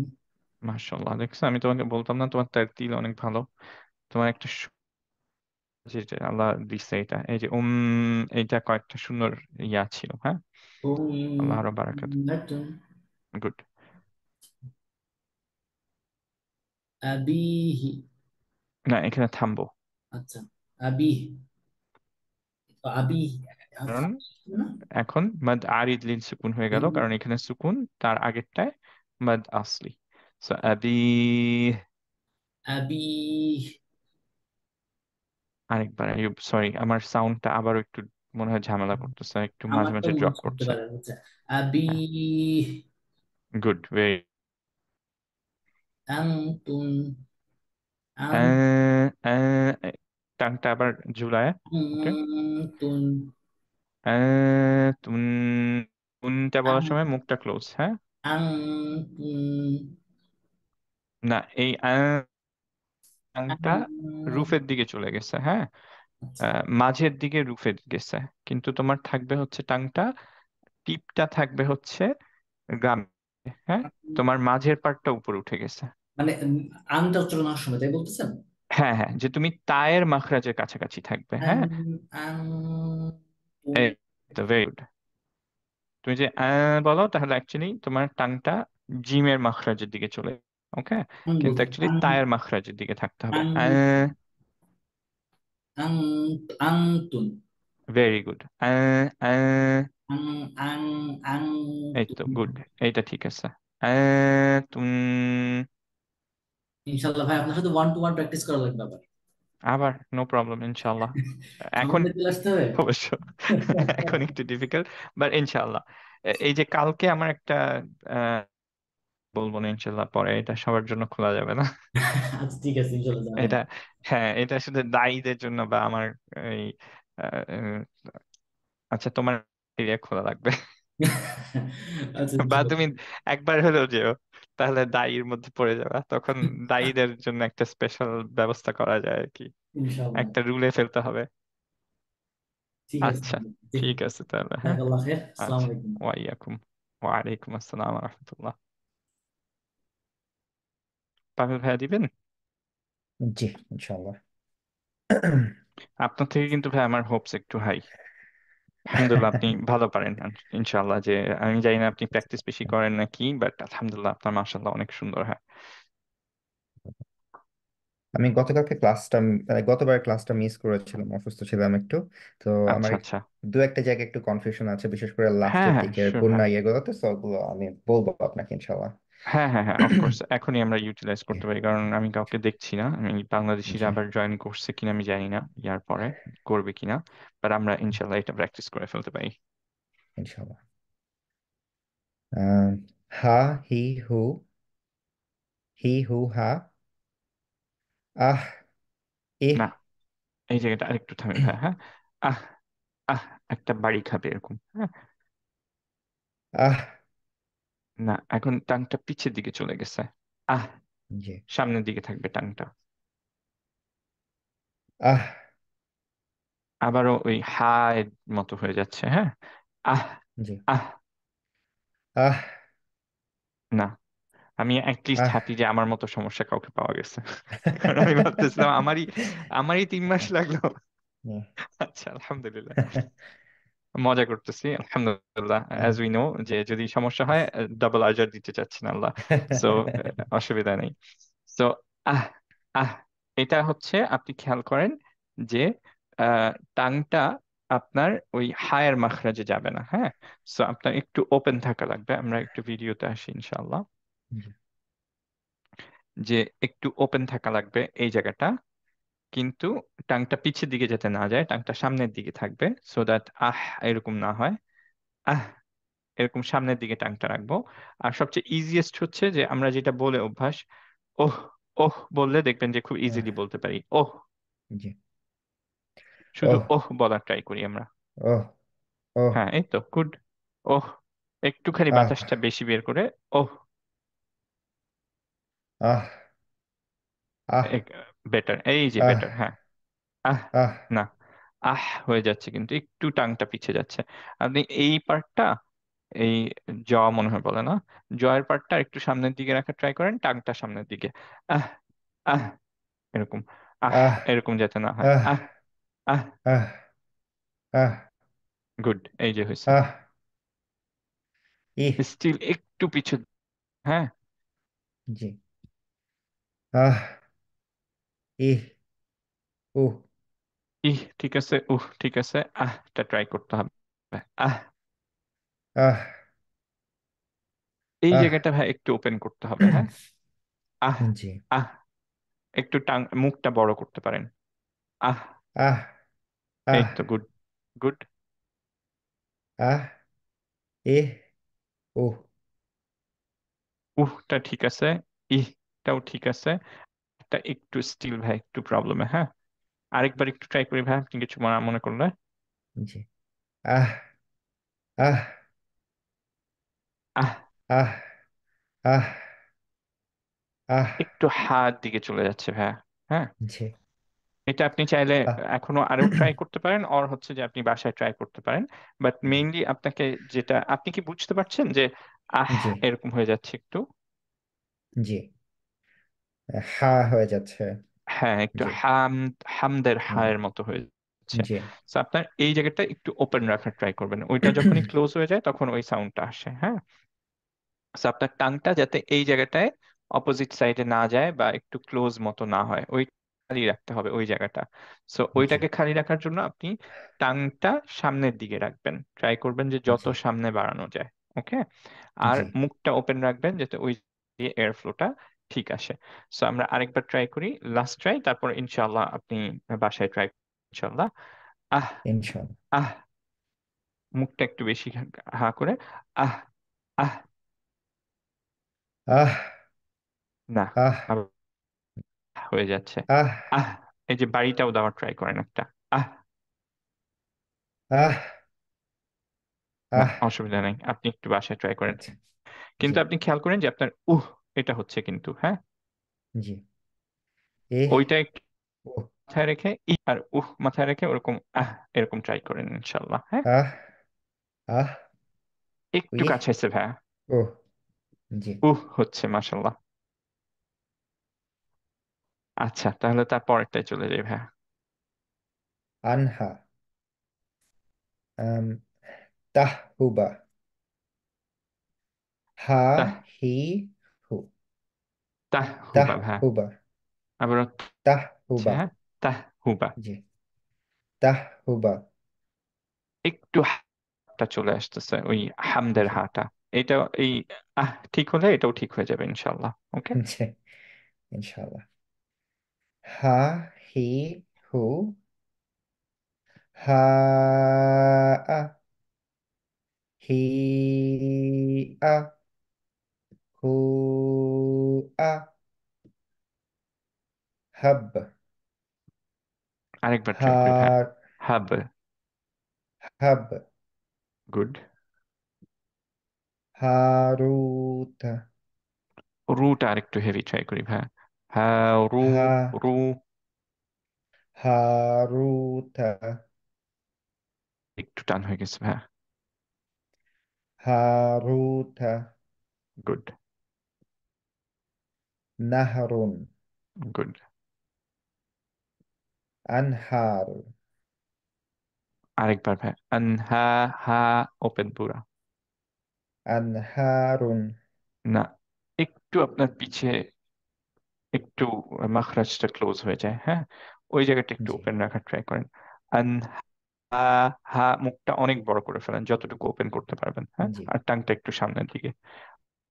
মাশাআল্লাহ। দেখছো, আমি তোমাকে বলতাম না তোমার তারতিল অনেক ভালো। তোমার একটা যেটা আল্লাহ দিচ্ছে, এটা এই যে এইটা কয়েকটা সুন্দর ইয়া ছিল। হ্যাঁ, আল্লাহ আরো বারাকাত। উম্মাতুন গুড। আবিহি। না, এখানে থামবো, আচ্ছা, আবিহ, আবিহ কারণ এখন মাদ আরিদ লিন সুকুন হয়ে গেল, কারণ এখানে সুকুন তার আগেরটায় মাদ আসলি। সো আবি, আবিহ। আরেকবার আইয়ুব, সরি, আমার সাউন্ডটা আবারও একটু মনে হয় ঝামেলা করতেছে, একটু মাঝে আমারটা মাঝে মনে ড্রপ হচ্ছে হতে করছে। পারে, হচ্ছে আবিহ। Good, very. আনতুন আন টানটা আবার ঝুলায়। ওকে, আনতুন তুন, তুনটা বলার আন সময় মুখটা ক্লোজ। হ্যাঁ, আনতুন না, এই টানটা রুফের দিকে চলে গেছে। হ্যাঁ, আচ্ছা। মাঝের দিকে রুফে গেছে, কিন্তু তোমার থাকবে হচ্ছে টাংটা, টিপটা থাকবে হচ্ছে গাম। হ্যাঁ, তোমার মাঝের পার্টটা উপরে উঠে গেছে। মানে আংটা উচ্চারণ হওয়ার সময় তাই বলতেছেন? হ্যাঁ হ্যাঁ, যে তুমি তায়ের মাখরাজের কাছাকাছি থাকবে, আং হ্যাঁ। আং তুন। এই তো ভেরি গুড। তুমি যে বলো, তাহলে অ্যাকচুয়ালি তোমার টাংটা জিমের মাখরাজের দিকে চলে, ওকে। আং কিন্তু বলতে অ্যাকচুয়ালি আং তায়ের মাখরাজের দিকে থাকতে হবে। আং আং আংতুন। Very good. আং আং আং এই তো তুন। গুড, এইটা ঠিক আছে। তুম ইনশাল্লাহ ভাই আপনার সাথে 1 to 1 প্র্যাকটিস করা লাগবে আবার। আবার নো প্রবলেম ইনশাল্লাহ। এখন সামনে চলে আসতে হবে। অবশ্য এখন একটু ডিফিকাল্ট, বাট ইনশাল্লাহ। এই যে কালকে আমার একটা আহ, বলবো না ইনশাল্লাহ, পরে এটা সবার জন্য খোলা যাবে না। আচ্ছা ঠিক আছে, ইনশাল্লাহ যাবেন। এটা, হ্যাঁ, এটা শুধু দায়ীদের জন্য বা আমার এই আহ, আহ, আচ্ছা, তোমার এরিয়া খোলা লাগবে। আচ্ছা বা তুমি ইনশাল্লাহ। একবার হলেও যেও, তাহলে দায়ীর মধ্যে পড়ে যাবে, তখন দায়ীদের জন্য একটা স্পেশাল ব্যবস্থা করা যায় আর কি। ইনশাল্লাহ। একটা রুলে ফেলতে হবে। ঠিক আছে, আচ্ছা, দেখি। ঠিক আছে তাহলে, হ্যাঁ। জাযাকাল্লাহ খাইর, আসসালামু আচ্ছা, আলাইকুম। ওয়াইয়াকুম, ওয়ালাইকুম আসসালাম রহমতুল্লাহ। পাভেল ভাইয়া দিবেন? জি, ইনশাল্লাহ। আপনার থেকে কিন্তু ভাই আমার হোপস একটু হাই। আলহামদুলিল্লাহ, আপনি ভালো পারেন ইনশাল্লাহ। যে আমি জানি না আপনি প্র্যাকটিস বেশি করেন নাকি, বাট আলহামদুলিল্লাহ আপনার মাশাআল্লাহ অনেক সুন্দর, হ্যাঁ। আমি গতকালকে ক্লাসটা গতবার ক্লাসটা মিস করেছিলাম, অসুস্থ ছিলাম একটু। তো আমার আচ্ছা আচ্ছা। দু একটা জায়গায় একটু কনফিউশন আছে, বিশেষ করে হ্যাঁ লাস্টের হ্যাঁ, দিকের শিওর কন্যা ভাই। ইয়েগুলোতে, তো ওগুলো আমি বলবো আপনাকে ইনশাল্লাহ। হ্যাঁ হ্যাঁ হ্যাঁ, অফকোর্স এখনই আমরা ইউটিলাইজ করতে পারি, কারণ আমি কাউকে দেখছি না। আমি বাংলাদেশিরা জি, আবার জয়েন করছে কিনা আমি জানি না, ইয়ার পরে করবে কিনা, বাট আমরা ইনশাল্লাহ এটা প্র্যাকটিস করে ফেলতে পারি। ইনশাল্লাহ। আহ, হা, হি, হু, হি, হু, হা, আহ, ইহ, না, এই জায়গাটা আরেকটু থামেন ভাই, হ্যাঁ। আহ, আহ, একটা বাড়ি খাবে এরকম, হ্যাঁ। আহ। না, এখন টাংটা পিছের দিকে চলে গেছে। আহ, জি, সামনের দিকে থাকবে টাংটা। আহ। আবারও ওই হায় মতো হয়ে যাচ্ছে, হ্যাঁ। আহ, জি, আহ। আহ, না, আমি অ্যাটলিস্ট আহ। হ্যাপি যে আমার মতো সমস্যা কাউকে পাওয়া গেছে। কারণ আমি ভাবতেছিলাম আমারই আমারই 3 মাস লাগলো। জি। আচ্ছা, আলহামদুলিল্লাহ, মজা করতেছি, আলহামদুলিল্লাহ। অ্যাজ উই নো, যে যদি সমস্যা হয় ডাবল আজার দিতে চাচ্ছেন আল্লাহ। সো অসুবিধা নেই। সো আহ, আহ, এটা হচ্ছে, আপনি খেয়াল করেন যে টাংটা আপনার ওই হায়ের মাখরাজে যাবে না, হ্যাঁ। সো আপনার একটু ওপেন থাকা লাগবে। আমরা একটু ভিডিওতে আসি ইনশাআল্লাহ। জি, যে একটু ওপেন থাকা লাগবে এই জায়গাটা, কিন্তু টাংটা পিছের দিকে যাতে না যায়, টাংটা সামনের দিকে থাকবে, সো দ্যাট এরকম না হয়। আহ, এরকম সামনের দিকে টাংটা রাখবো। আর সবচেয়ে ইজিয়েস্ট হচ্ছে যে আমরা যেটা বলে অভ্যাস, ওহ, ওহ বললে দেখবেন যে খুব আহ, ইজিলি বলতে পারি, ওহ। জি। শুধু ওহ, ওহ বলার ট্রাই করি আমরা। ওহ, ওহ, হ্যাঁ, এই তো গুড। ওহ, একটুখানি আহ, বাতাসটা বেশি বের করে, ওহ। আহ, আহ, বেটার, এই যে আহ, বেটার, হ্যাঁ। আহ, আহ, না, হয়ে যাচ্ছে কিন্তু একটু টাংটা পিছে যাচ্ছে। আপনি এই পার্টটা, এই জ মনে হয় বলে না, জয়ের পার্টটা একটু সামনের দিকে রাখার ট্রাই করেন, টাংটা সামনের দিকে। আহ, আহ, এরকম। আহ, এরকম যাতে না হয়। আহ, আহ, আহ। আহ, আহ, গুড, এই যে হয়েছে। আহ, ইহ। স্টিল একটু পিছু, হ্যাঁ। জি, আহ, ইহ, উহ, ঠিক আছে, ঠিক আছে। টা ট্রাই করতে হবে। আহ, আহ, এই আহ। জায়গাটা ভাই একটু ওপেন করতে হবে, হ্যাঁ। আহ, জি, আহ, একটু মুখটা বড় করতে পারেন। আহ, আহ, এই আহ, তো গুড, গুড। আহ, ইহ, উহ। টা ঠিক আছে, ইহটাও ঠিক আছে। এটা একটু স্টিল ভাই একটু প্রবলেমে, হ্যাঁ। আরেকবার একটু ট্রাই করি ভাই, আপনি কিছু মনে মনে করলে। জি, আহ, আহ, আহ, আহ, আহ, আহ। একটু হাত দিকে চলে যাচ্ছে ভাই, হ্যাঁ। জি, এটা আপনি চাইলে আহ। এখনো আরো ট্রাই করতে পারেন, আর হচ্ছে যে আপনি বাসায় ট্রাই করতে পারেন। বাট জি, মেইনলি আপনাকে যেটা, আপনি কি বুঝতে পারছেন যে জি, এরকম হয়ে যাচ্ছে একটু? জি। হা হয়ে যাচ্ছে। হ্যাঁ, একটু জি। হামদের হুম। হায়ের মতো হয়ে যাচ্ছে। জি। তো আপনার এই জায়গাটা একটু ওপেন রাখার ট্রাই করবেন, ওইটা যখনই ক্লোজ হয়ে যায় তখন ওই সাউন্ডটা আসে। হ্যাঁ, তো আপনার টাংটা যাতে এই জায়গাটায় অপোজিট সাইডে না যায় বা একটু ক্লোজ মতো না হয়, ওই খালি রাখতে হবে ওই জায়গাটা। সো জি। ওইটাকে খালি রাখার জন্য আপনি টাংটা সামনের দিকে রাখবেন, ট্রাই করবেন যে যত জি। সামনে বাড়ানো যায়। ওকে, আর জি। মুখটা ওপেন রাখবেন যাতে ওই দিয়ে এয়ার ফ্লোটা ঠিক আসে। সো আমরা আরেকবার ট্রাই করি, লাস্ট ট্রাই, তারপর ইনশাআল্লাহ আপনি বাসায় ট্রাই ইনশাআল্লাহ। আহ, ইনশাল্লাহ। আহ, মুখটা একটু বেশি হা করে আহ, আহ, আহ। না, আহ। হয়ে যাচ্ছে। আহ। আহ, এই যে বাড়িটাও দেওয়ার ট্রাই করেন একটা। আহ, আহ। না, আহ। অসুবিধা নেই, আপনি একটু বাসায় ট্রাই করেন। আচ্ছা। জি। কিন্তু আপনি খেয়াল করেন যে আপনার এটা হচ্ছে কিন্তু, হ্যাঁ, জি। এ। ওইটা একটু ও। মাথায় রেখে আর মাথায় রেখে ওরকম এরকম ট্রাই করেন ইনশাল্লাহ। হ্যাঁ, আহ। আহ। একটু ই। কাছে এসে ভাইয়া। ও। জি। হচ্ছে মাশাল্লাহ। আচ্ছা, তাহলে তার পরেরটাই চলে যাই ভাইয়া। আনহা। আম, তাহহুবা। হা। তাহ, হি। হু। তাহ হুবা ভাইয়া। তাহহুবা। আবার হচ্ছে, তাহহুবা। হ্যাঁ, তাহ হুবা। জি। তাহহুবা। একটু হাতটা চলে আসতেছে ওই হামদের জি। হাটা, এটা এই ঠিক হলে এটাও ঠিক হয়ে যাবে ইনশাল্লাহ। ওকে, জি। ইনশাল্লাহ। হা। হি। হু। হা। আ। হি। আ। হু। আ। হাব। আরেকবার ট্রাই করি ভাইয়া। হার। হাব। হাব। গুড। হারুত। রুটা আরেকটু হেভি ট্রাই করি ভাইয়া। হ্যাঁ, রু, হা। রু, হারুত। একটু টান হয়ে গেছে ভাইয়া। হারুত। গুড, নাহরুন। গুড। আনহার। আরেকবার ভাইয়া। আনহা, হা, ওপেন পুরা। আনহারুন। না, একটু আপনার পিছে একটু মাখরাজটা ক্লোজ হয়ে যায়। হ্যাঁ, ওই জায়গাটা একটু জি। ওপেন রাখার ট্রাই করেন। হা, হা, মুখটা অনেক বড় করে ফেলেন যতটুকু ওপেন করতে পারবেন। হ্যাঁ, জি। আর টাংটা একটু সামনের দিকে।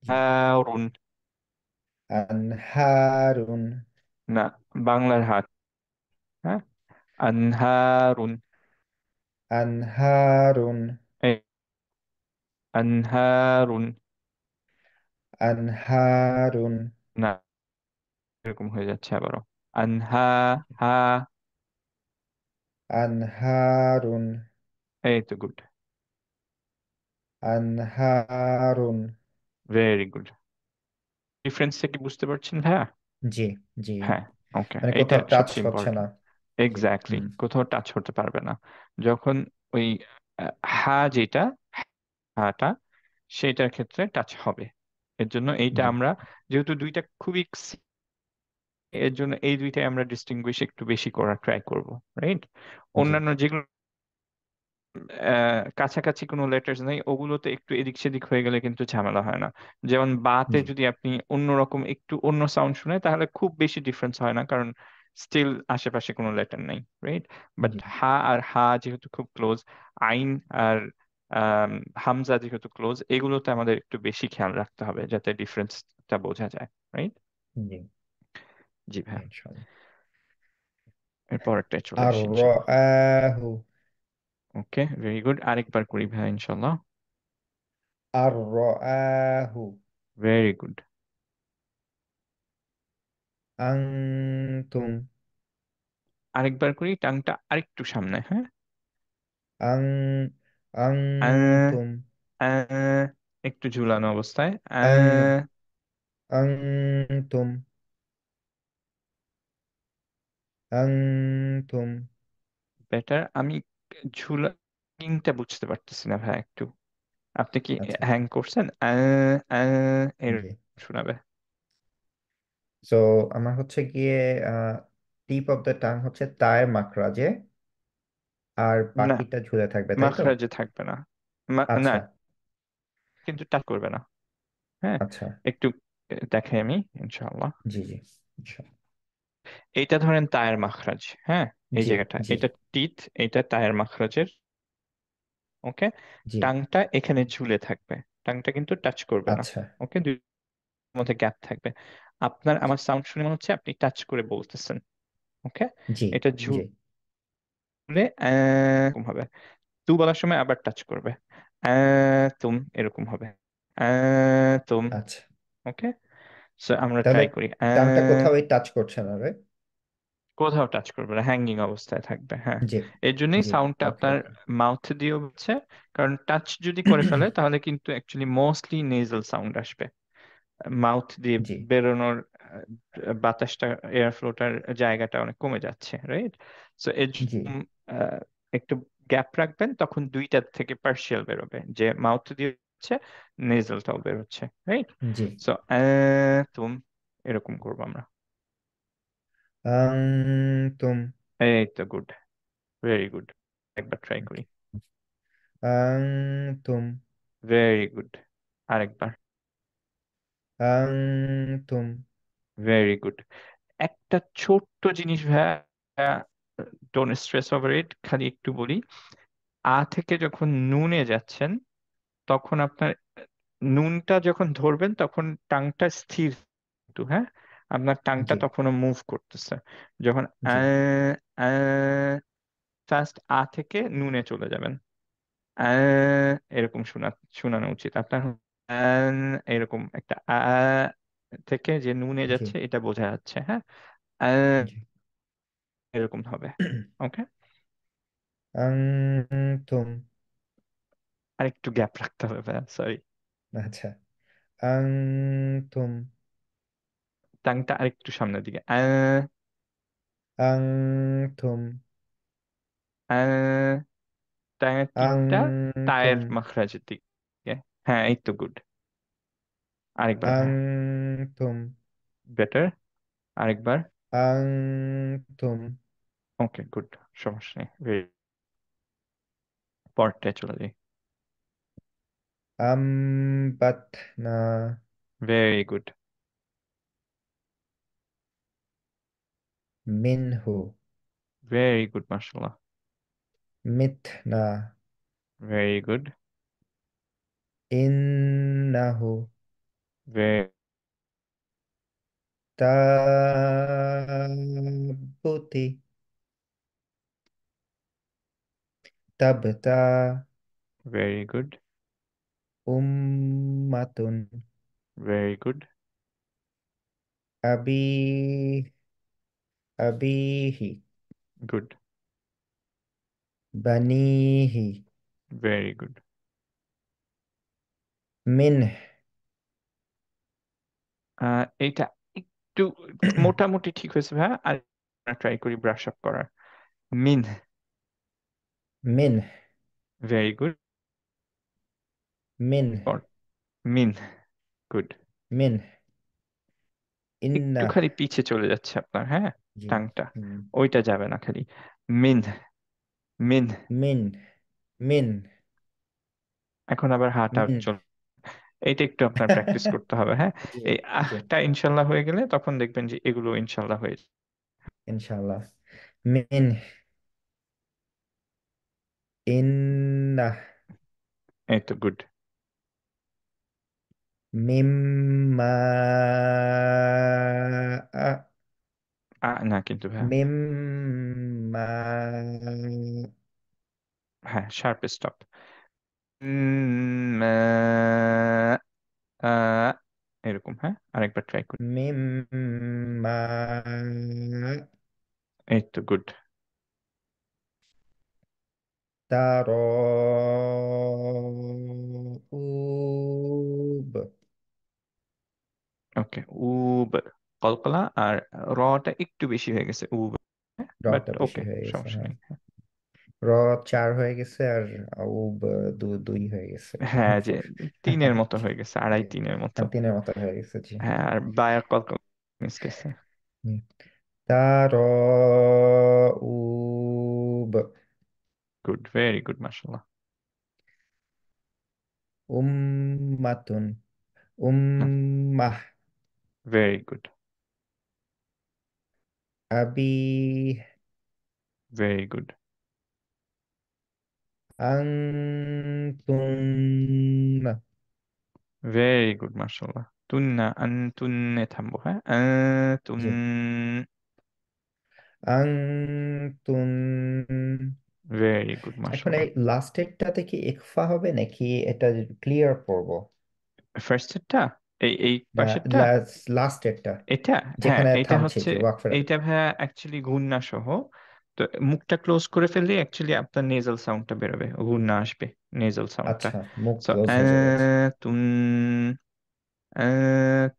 জি। হারুন। আনহারুন। না, বাংলার হাত। হ্যাঁ, আনহারুন। আনহারুন। এই, আনহারুন। আনহারুন। না, এরকম হয়ে যাচ্ছে আবারও। আনহা, হা, আনহারুন। এই তো গুড, আনহারুন। Very good. ডিফারেন্সটা কি বুঝতে পারছেন ভাইয়া? জি। জি। হ্যাঁ, ওকে, মানে এটা কোথাও টাচ সবচেয়ে হচ্ছে না। ইম্পর্টেন্ট। জি। এক্স্যাক্টলি, হুম। কোথাও টাচ হতে পারবে না যখন ওই হা যেটা, হাটা, সেটার ক্ষেত্রে টাচ হবে। এর জন্য এইটা জি। আমরা, যেহেতু দুইটা খুবই এর জন্য এই দুইটাই আমরা ডিস্টিংগুইশ একটু বেশি করার ট্রাই করব, রাইট? জি। অন্যান্য যেগুলো কাছাকাছি কোনো লেটার্স নেই, ওগুলোতে একটু এদিক সেদিক হয়ে গেলে কিন্তু ঝামেলা হয় না। যেমন বাতে জি। যদি আপনি অন্যরকম একটু অন্য সাউন্ড শুনে তাহলে খুব বেশি ডিফারেন্স হয় না, কারণ স্টিল আশেপাশে কোনো লেটার নেই, রাইট? বাট জি। হা আর হা যেহেতু খুব ক্লোজ, আইন আর আম, হামজা যেহেতু ক্লোজ, এগুলোতে আমাদের একটু বেশি খেয়াল রাখতে হবে যাতে ডিফারেন্সটা বোঝা যায়, রাইট? জি। জি ভাই, ইনশাল্লাহ। এর পরেরটায় চলে আর আসি ইনশাল্লাহ। রাহু। ওকে, ভেরি গুড, আরেকবার করি ভাই ইনশাল্লাহ। আর রাহু। Very good. আনতুম। আরেকবার করি, টাংটা আরেকটু সামনে। হ্যাঁ, আং। আহ, আনতুম। আহ, একটু ঝুলানো অবস্থায় আং। আনতুম। আনতুম। বেটার। আমি ঝুলানিংটা বুঝতে পারতেছি না ভাই একটু। আপনি কি আচ্ছা। হ্যাং করছেন? এর জি। শোনাবে। সো আমার হচ্ছে গিয়ে টিপ অফ দ্য টাং হচ্ছে তায়ের মাখরাজে, আর না, বাকিটা ঝুলে থাকবে, তাই তো? মাখরাজে থাকবে না। না, আচ্ছা কিন্তু টাচ করবে না। হ্যাঁ, আচ্ছা। একটু দেখাই আমি ইনশাআল্লাহ। জি জি। আচ্ছা। এইটা ধরেন তায়ের মাখরাজ। হ্যাঁ, এই জি জায়গাটা জি। এটা টিথ, এটা তায়ের মাখরাজের। ওকে, জি। টাংটা এখানে ঝুলে থাকবে, টাংটা কিন্তু টাচ করবে না। আচ্ছা। ওকে, দুই মধ্যে গ্যাপ থাকবে। আপনার আমার সাউন্ড শুনে মনে হচ্ছে আপনি টাচ করে বলতেছেন। ওকে, জি এটা জি। ঝুলে এরকম হবে। তু বলার সময় আবার টাচ করবে, তুম এরকম হবে, তুম। আচ্ছা, ওকে, সো আমরা তাহলে ট্রাই করি। টাংটা কোথাও টাচ করছে না, রাইট? কোথাও টাচ করবে না, হ্যাঙ্গিং অবস্থায় থাকবে। হ্যাঁ, জি এর জন্যই জি। সাউন্ডটা ওকে আপনার ওকে। মাউথ দিয়ে হচ্ছে। কারণ টাচ যদি করে ফেলে তাহলে কিন্তু অ্যাকচুয়ালি মোস্টলি নেজাল সাউন্ড আসবে, মাউথ দিয়ে জি বেরোনোর বাতাসটা, এয়ার ফ্লোটার জায়গাটা অনেক কমে যাচ্ছে, রাইট? সো এর জি জন্য, আহ, একটু গ্যাপ রাখবেন, তখন দুইটা থেকে পার্শিয়াল বেরোবে, যে মাউথ দিয়ে হচ্ছে, নেজালটাও বেরোচ্ছে, রাইট? জি। সো তুম এরকম করবো আমরা। তুম। এই তো, গুড, ভেরি গুড। একবার ট্রাই করি। আং তুম। ভেরি গুড, আরেকবার। আং তুম। Very good. একটা ছোট্ট জিনিস ভাইয়া, ডোন্ট স্ট্রেস ওভার ইট, খালি একটু বলি। থেকে যখন নুনে যাচ্ছেন, তখন আপনার নুনটা যখন ধরবেন তখন টাংটা স্থির, কিন্তু হ্যাঁ, আপনার টাংটা জি তখনও মুভ করতেছে। যখন জি ফার্স্ট থেকে নুনে চলে যাবেন, এরকম শোনানো উচিত আপনার। এরকম একটা থেকে যে নুনে জি যাচ্ছে এটা বোঝা যাচ্ছে। হ্যাঁ, জি। এরকম হবে। ওকে, আং তুম। আর একটু গ্যাপ রাখতে হবে ভাইয়া, সরি। আচ্ছা। আং তুম। টাংটা আরেকটু সামনের দিকে, আং তুম। টাঙের আং টিপটা টায়ের তুম। মাখরাজের দিকে। হ্যাঁ, এই তো, গুড। আরেকবার আং ভাইয়া, তুম। বেটার। আরেকবার। আং তুম। ওকে, গুড, সমস্যা নেই। পরটায় চলে যাই। আম বাত না। ভেরি গুড, মিনহু। ভেরি গুড, মাশাআল্লাহ। মিথ না। ভেরি গুড, ইন্নাহু। ভেরি তাবুতি। তাবতা। ভেরি গুড, উম্মাতুন। ভেরি গুড, আবি। আবিহি। গুড, বানিহি। Very good. মিন। এইটা একটু মোটামুটি ঠিক হয়েছে ভাইয়া, আর ট্রাই করি ব্রাশ আপ করার। মিন। মিন। Very good. মিন। মিন, গুড। মিন। একটু ইন্না। খালি পিছে চলে যাচ্ছে আপনার, হ্যাঁ, জি। টাংটা। হুম। ওইটা যাবে না, খালি মিন, মিন। মিন। মিন। এখন আবার হাঁটা মিন। চল, এইটা একটু আপনার প্র্যাকটিস করতে হবে। হ্যাঁ, জি এই জি। আহটা ইনশাল্লাহ হয়ে গেলে তখন দেখবেন যে এগুলো ইনশাল্লাহ হয়ে যাবে। ইনশাআল্লাহ। মিন। ইন্না। এই তো, গুড। মিম্মা। না কিন্তু ভাইয়া, মিম্মা। হ্যাঁ, শার্প স্টপ। এরকম, হ্যাঁ, আরেকবার ট্রাই করি। মিম্মা। এই তো, গুড। উব। ওকে, উব, কলকলা আর রটা একটু বেশি হয়ে গেছে, উব। বাট রটা বেশি ওকে, হয়ে গেছে, সমস্যা হ্যাঁ। নেই। র 4 হয়ে গেছে, আর উব 2 হয়ে গেছে। হ্যাঁ, যে তিনের মতো হয়ে গেছে, জি। আড়াই তিনের মতো। আর 3-এর মতো হয়ে গেছে, জি। হ্যাঁ, আর বায়া কলকলা মিস করছে। হুম। তারউব। গুড, ভেরি গুড, মাশাআল্লাহ। উম্মাতুন। উম্মাহ। ভেরি গুড, আবি। Very good. আনতুন। ভেরি গুড, মাশাআল্লাহ। তুন্না, আনতুন্নে থামবো, হ্যাঁ, তুন। জি। আনতুন। ভেরি গুড, এখন মাশাআল্লাহ। এই লাস্টেরটাতে কি ইখফা হবে নাকি এটা ক্লিয়ার করব? ফার্স্টেরটা, এই পাশেরটা, লাস্টেরটা এটা, হ্যাঁ, যেখানে এটা থামছে, হচ্ছে, যে ওয়াকফের। এইটা ভাইয়া অ্যাকচুয়ালি গুন্না সহ। তো মুখটা ক্লোজ করে ফেললে অ্যাকচুয়ালি আপনার নেজাল সাউন্ডটা বেরোবে, গুন্না আসবে নেজাল সাউন্ডটা। আচ্ছা, মুখ সো ক্লোজ হয়ে যাবে, আচ্ছা। তুন,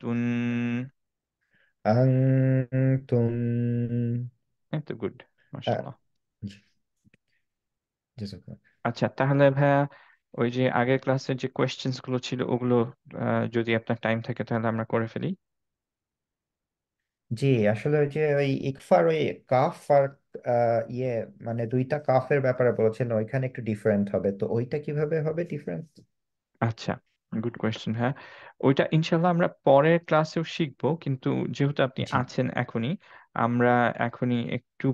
তুন। আনতুম। এই তো, গুড, আহ, মাশাআল্লাহ। জি, জাযাকাল্লাহ। আচ্ছা, তাহলে ভাইয়া ওই যে আগের ক্লাসের যে কোয়েশ্চেন্স গুলো ছিল ওগুলো, যদি আপনার টাইম থাকে তাহলে আমরা করে ফেলি। জি, আসলে ওই যে ওই ইকফার ওই কাফ আর ইয়ে, মানে দুইটা কাফের ব্যাপারে বলেছেন, ওইখানে একটু ডিফারেন্ট হবে, তো ওইটা কিভাবে হবে ডিফারেন্ট? আচ্ছা, গুড কোয়েশ্চেন, হ্যাঁ। ওইটা ইনশাল্লাহ আমরা পরের ক্লাসেও শিখবো, কিন্তু যেহেতু আপনি জি, আছেন এখনই, আমরা এখনই একটু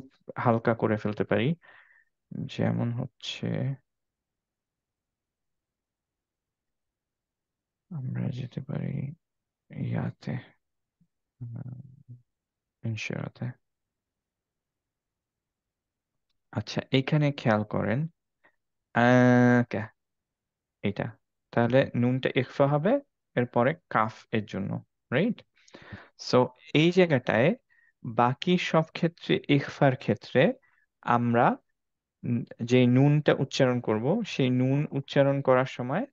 হালকা করে ফেলতে পারি। যেমন হচ্ছে, আমরা যেতে পারি ইয়াতে, ইনশাআতে। আচ্ছা, এইখানে খেয়াল করেন, কা, এটা, তাহলে নুনটা ইখফা হবে, এরপরে কাফ এর জন্য, রাইট? সো এই জায়গাটায় বাকি সব ক্ষেত্রে, ইখফার ক্ষেত্রে আমরা উম, যে নুনটা উচ্চারণ করব, সেই নুন উচ্চারণ করার সময়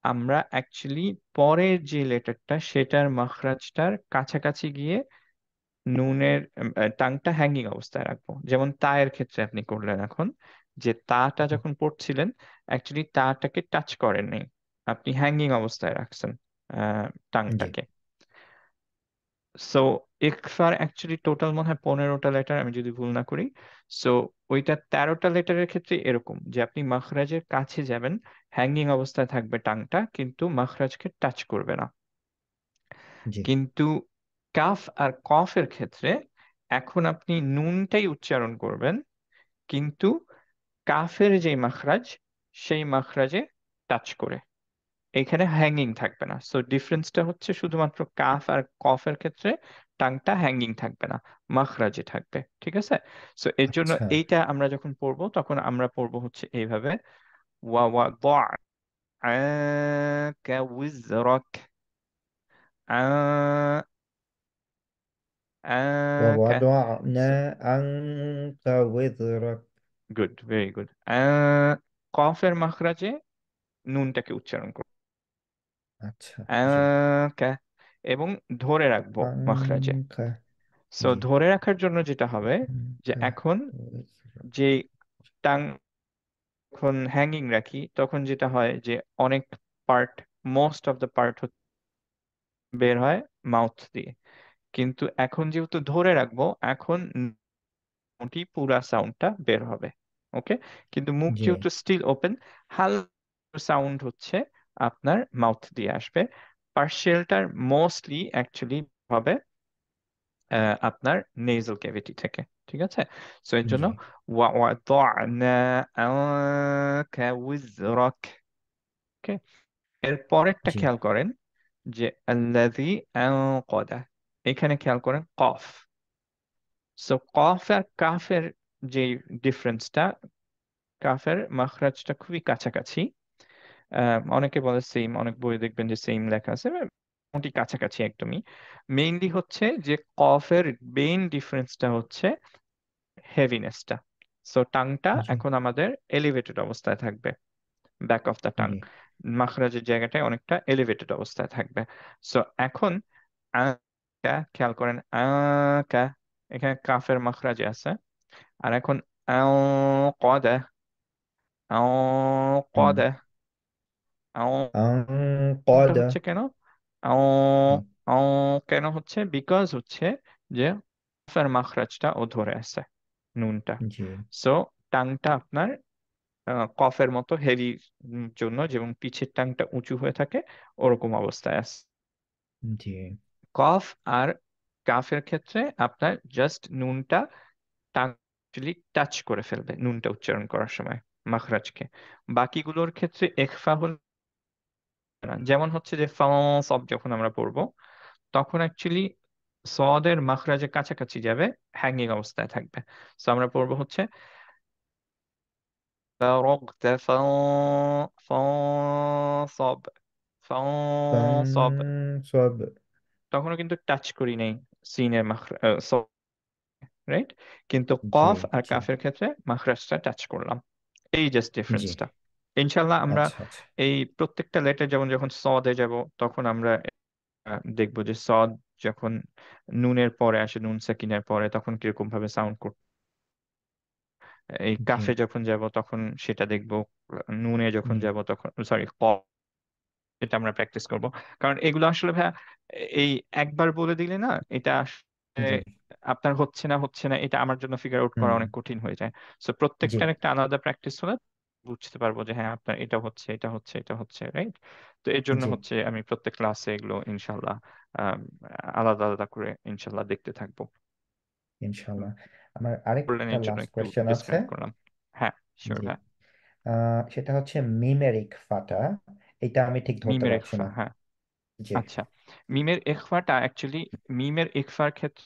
আমরা অ্যাকচুয়ালি পরের যে লেটারটা সেটার মাখরাজটার কাছাকাছি গিয়ে নুনের টাংটা হ্যাঙ্গিং অবস্থায় রাখবো। যেমন তায়ের ক্ষেত্রে আপনি করলেন এখন, যে তাটা যখন পড়ছিলেন অ্যাকচুয়ালি তাটাকে টাচ করেন নাই, আপনি হ্যাঙ্গিং অবস্থায় রাখছেন জি, টাংটাকে। সো ইকফার অ্যাকচুয়ালি টোটাল মনে হয় 15টা লেটার, আমি যদি ভুল না করি। সো ওইটা 13টা লেটারের ক্ষেত্রে এরকম যে আপনি মাখরাজের কাছে যাবেন, হ্যাঙ্গিং অবস্থায় থাকবে টাংটা, কিন্তু মাখরাজকে টাচ করবে না। জি, কিন্তু কাফ আর কফের ক্ষেত্রে এখন আপনি নুনটাই উচ্চারণ করবেন, কিন্তু কাফের যে মাখরাজ, সেই মাখরাজে টাচ করে, এখানে হ্যাঙ্গিং থাকবে না। সো ডিফারেন্সটা হচ্ছে শুধুমাত্র কাফ আর কফের ক্ষেত্রে টাংটা হ্যাঙ্গিং থাকবে না, মাখরাজে থাকবে, ঠিক আছে? সো এর জন্য আচ্ছা। এইটা আমরা যখন পড়বো তখন আমরা পড়বো হচ্ছে এইভাবে, ওয়া ওয়া আকা উযরাক, আ আকা। ووضعنا عنك وزرك। Good, very good. কফের মাখরাজে নুনটাকে উচ্চারণ করবো, আচ্ছা, জি। আকা, এবং ধরে রাখবো মাখরাজে। عنك। সো জি। ধরে রাখার জন্য যেটা হবে, যে عنك এখন وزرك। যে টাং যখন হ্যাঙ্গিং রাখি তখন যেটা হয় যে অনেক part, most of the part বের হয় মাউথ দিয়ে, কিন্তু এখন যেহেতু ধরে রাখবো, এখন মোটামুটি পুরা সাউন্ডটা বের হবে, ওকে? কিন্তু মুখ জি, যেহেতু স্টিল ওপেন, হালকা সাউন্ড হচ্ছে আপনার মাউথ দিয়ে আসবে। পার্সিয়ালটার মোস্টলি অ্যাকচুয়ালি হবে আপনার নেজাল ক্যাভিটি থেকে, ঠিক আছে? সো এর জন্য জি, ওয়াদানা আনকা উযরাক, ওকে? এর পরেরটা জি, খেয়াল করেন, যে আল্লাযী আনকাদা, এখানে খেয়াল করেন কফ। সো কফ আর কাফের যে ডিফারেন্সটা, কাফের মাখরাজটা খুবই কাছাকাছি। অনেকে বলে সেম, অনেক বই দেখবেন যে সেম লেখা আছে, মোটামুটি কাছাকাছি একদমই। মেইনলি হচ্ছে যে কফের মেইন ডিফারেন্সটা হচ্ছে হেভিনেসটা। সো টাংটা জি, এখন আমাদের এলিভেটেড অবস্থায় থাকবে, ব্যাক অফ দ্য টাং, জি, মাখরাজের জায়গাটায় অনেকটা এলিভেটেড অবস্থায় থাকবে। সো এখন আকা, খেয়াল করেন আকা, এখানে কাফের মাখরাজে আছে। আর এখন আও কদা, আও হুম। কদা, আও টা أنقذ। হচ্ছে কেন, আও কেন হচ্ছে? বিকজ হচ্ছে যে কফের মাখরাজটা ও ধরে আছে, নুনটা। জি সো টাংটা আপনার কফের মতো হেভি জন্য, যেমন পিছের টাংটা উঁচু হয়ে থাকে, ওরকম অবস্থায় আছে। জি কফ আর কাফের ক্ষেত্রে আপনার জাস্ট নুনটা টাং টাচ করে ফেলবে নুনটা উচ্চারণ করার সময় মাখরাজকে। বাকিগুলোর ক্ষেত্রে একফা হল না। যেমন হচ্ছে যে সব যখন আমরা পড়বো তখন অ্যাকচুয়ালি সদের মাখরাজের কাছাকাছি যাবে, হ্যাঙ্গিং অবস্থায় থাকবে। সো আমরা পড়বো হচ্ছে فرغت فانصب فانصب। সব। তখনও কিন্তু টাচ করি নাই সিনের মাখরা, রাইট? কিন্তু জি কফ আর জি কাফের ক্ষেত্রে মাখরাজটা টাচ করলাম। এই জাস্ট জি ডিফারেন্সটা। ইনশাল্লাহ আমরা আচ্ছা আচ্ছা এই প্রত্যেকটা লেটার, যেমন যখন সদে যাব তখন আমরা দেখবো যে সদ যখন নুনের পরে আসে, নুন সাকিনের পরে, তখন কিরকম ভাবে সাউন্ড করতে। এই জি কাফে যখন যাব তখন সেটা দেখবো, নুনে যখন জি যাব তখন, সরি, এটা আমরা প্র্যাকটিস করব। কারণ এগুলো আসলে ভাইয়া এই একবার বলে দিলে না, এটা আসলে জি আপনার হচ্ছে না এটা আমার জন্য ফিগার আউট করা হুম অনেক কঠিন হয়ে যায়। সো জি প্রত্যেকটার একটা আলাদা প্র্যাকটিস হলে বুঝতে পারবো যে হ্যাঁ আপনার এটা হচ্ছে, এটা হচ্ছে, এটা হচ্ছে, রাইট? তো এর জন্য জি হচ্ছে আমি প্রত্যেক ক্লাসে এগুলো ইনশাল্লাহ আম, আলাদা আলাদা করে ইনশাল্লাহ দেখতে থাকবো। ইনশাল্লাহ। আমার বললেন আরেকটা এর জন্য লাস্ট একটু কোয়েশ্চেন আছে। ডিসক্রাইব করলাম। হ্যাঁ, শিওর জি ভাই। সেটা হচ্ছে মিমেরিক ফাটা। এটা আমি ঠিক ধরতে মিমের পারছি ইখফা, না। হ্যাঁ। জি আচ্ছা, মিমের ইখফাটা অ্যাকচুয়ালি, মিমের ইখফার ক্ষেত্রে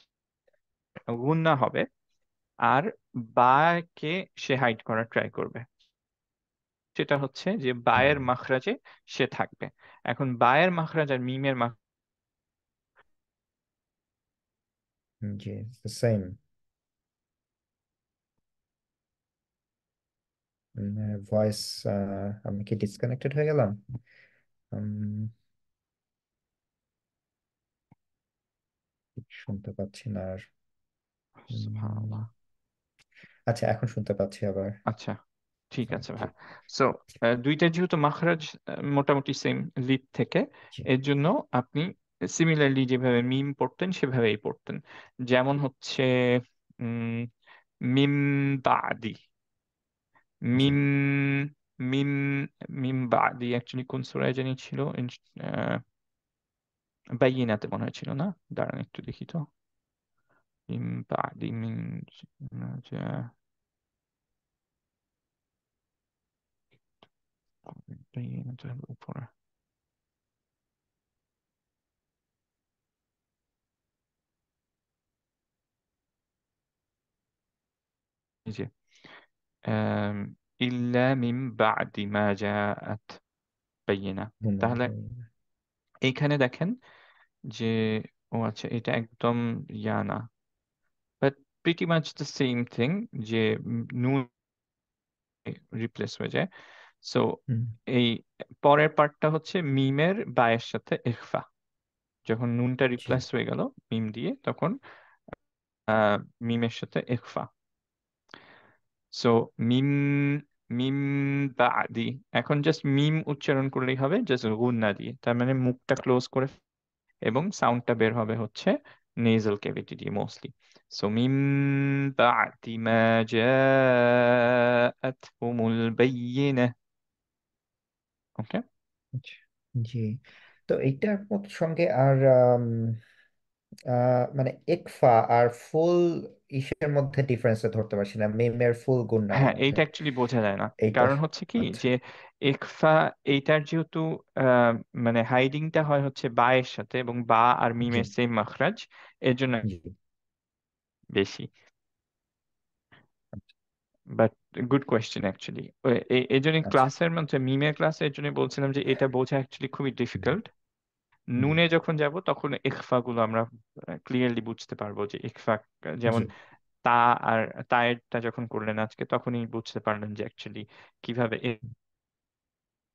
গুন্না হবে, আর বাকে সে হাইড করার ট্রাই করবে। সেটা হচ্ছে যে বায়ের হুম, মাখরাজে সে থাকবে। এখন বায়ের মাখরাজ আর মিমের জি সেম। ভয়েস, আমি কি ডিসকানেক্টেড হয়ে গেলাম? উম, শুনতে পাচ্ছি না আর। উম, সুবহানাল্লাহ। আচ্ছা, এখন শুনতে পাচ্ছি আবার। আচ্ছা, ঠিক আছে জি ভাই। সো দুইটা যেহেতু মাখরাজ মোটামুটি সেম লিপ থেকে, জি এর জন্য আপনি সিমিলারলি যেভাবে মিম পড়তেন সেভাবেই পড়তেন। যেমন হচ্ছে উম, মিম বাদি, জি মিম মিম মিম বাদি অ্যাকচুয়ালি কোন সূরায় জানি ছিল, বাইয়িনাতে মনে হয়েছিল না? দাঁড়ান একটু দেখি তো। মিম বাদি মিম বাইয়িনাতের উপরে, এই যে আম, ইল্লা মিম বাদি মা জাআত বাইয়িনা। তাহলে এইখানে দেখেন যে, ও আচ্ছা, এটা একদম না, but pretty much the same thing, যে নুন রিপ্লেস হয়ে যায়। সো হুম, এই পরের পার্টটা হচ্ছে মিমের বায়ের সাথে ইখফা। যখন নুনটা জি রিপ্লেস হয়ে গেল মিম দিয়ে, তখন মিমের সাথে ইখফা। সো মিম মিম বাদি, এখন জাস্ট মিম উচ্চারণ করলেই হবে, জাস্ট গুন্না দিয়ে, তার মানে মুখটা ক্লোজ করে, এবং সাউন্ডটা বের হবে হচ্ছে নেজাল ক্যাভিটি দিয়ে মোস্টলি। সো মিম বাদি মা জাআতহুমুল বায়িনা। ওকে। আচ্ছা, জি। তো এইটার সঙ্গে আর মানে একফা আর ফুল ইসের মধ্যে ডিফারেন্সটা ধরতে পারছি না, মেমের ফুল গুণার হ্যাঁ, মধ্যে। এইটা অ্যাকচুয়ালি বোঝা যায় না। এইটা কারণ হচ্ছে কি আচ্ছা। যে ইকফা, এইটার যেহেতু আহ, মানে হাইডিংটা হয় হচ্ছে বা এর সাথে, এবং বা আর জি মিমের সেম মাখরাজ, এর জন্য জি বেশি। But good question actually. এই জন্য আচ্ছা। ক্লাসের মধ্যে, মিমের ক্লাসে এর জন্য বলছিলাম যে এটা বোঝা অ্যাকচুয়ালি খুবই জি ডিফিকাল্ট। জি নুনে যখন যাব তখন ইখফা গুলো আমরা ক্লিয়ারলি বুঝতে পারবো, যে ইখফা, যেমন জি তা আর তায়েরটা যখন করলেন আজকে, তখনই বুঝতে পারলেন যে অ্যাকচুয়ালি কিভাবে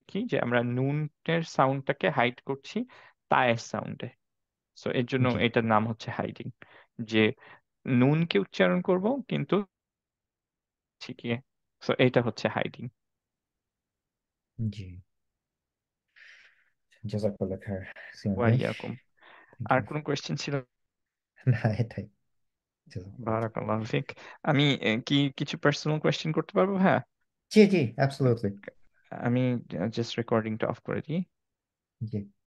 কি, যে আমরা নুনের সাউন্ডটাকে হাইড করছি তায়ের সাউন্ডে। সো এর জন্য জি এটার নাম হচ্ছে হাইডিং, যে নুনকে উচ্চারণ করব কিন্তু ঠিকই। সো এটা হচ্ছে হাইডিং। জি। জাজাকাল্লাহ খায়ের সিয়াম ভাই। ওয়াইয়াকুম। থ্যাংক আর ইউ। কোনো কোয়েশ্চেন ছিল? না, এটাই। জাযাকাল্লাহ। বারাকাল্লাহু ফিক। আমি কি কিছু পার্সোনাল কোয়েশ্চেন করতে পারবো? হ্যাঁ, জি জি, অ্যাবসলিউটলি। আমি জাস্ট রেকর্ডিংটা অফ করে দিই। জি।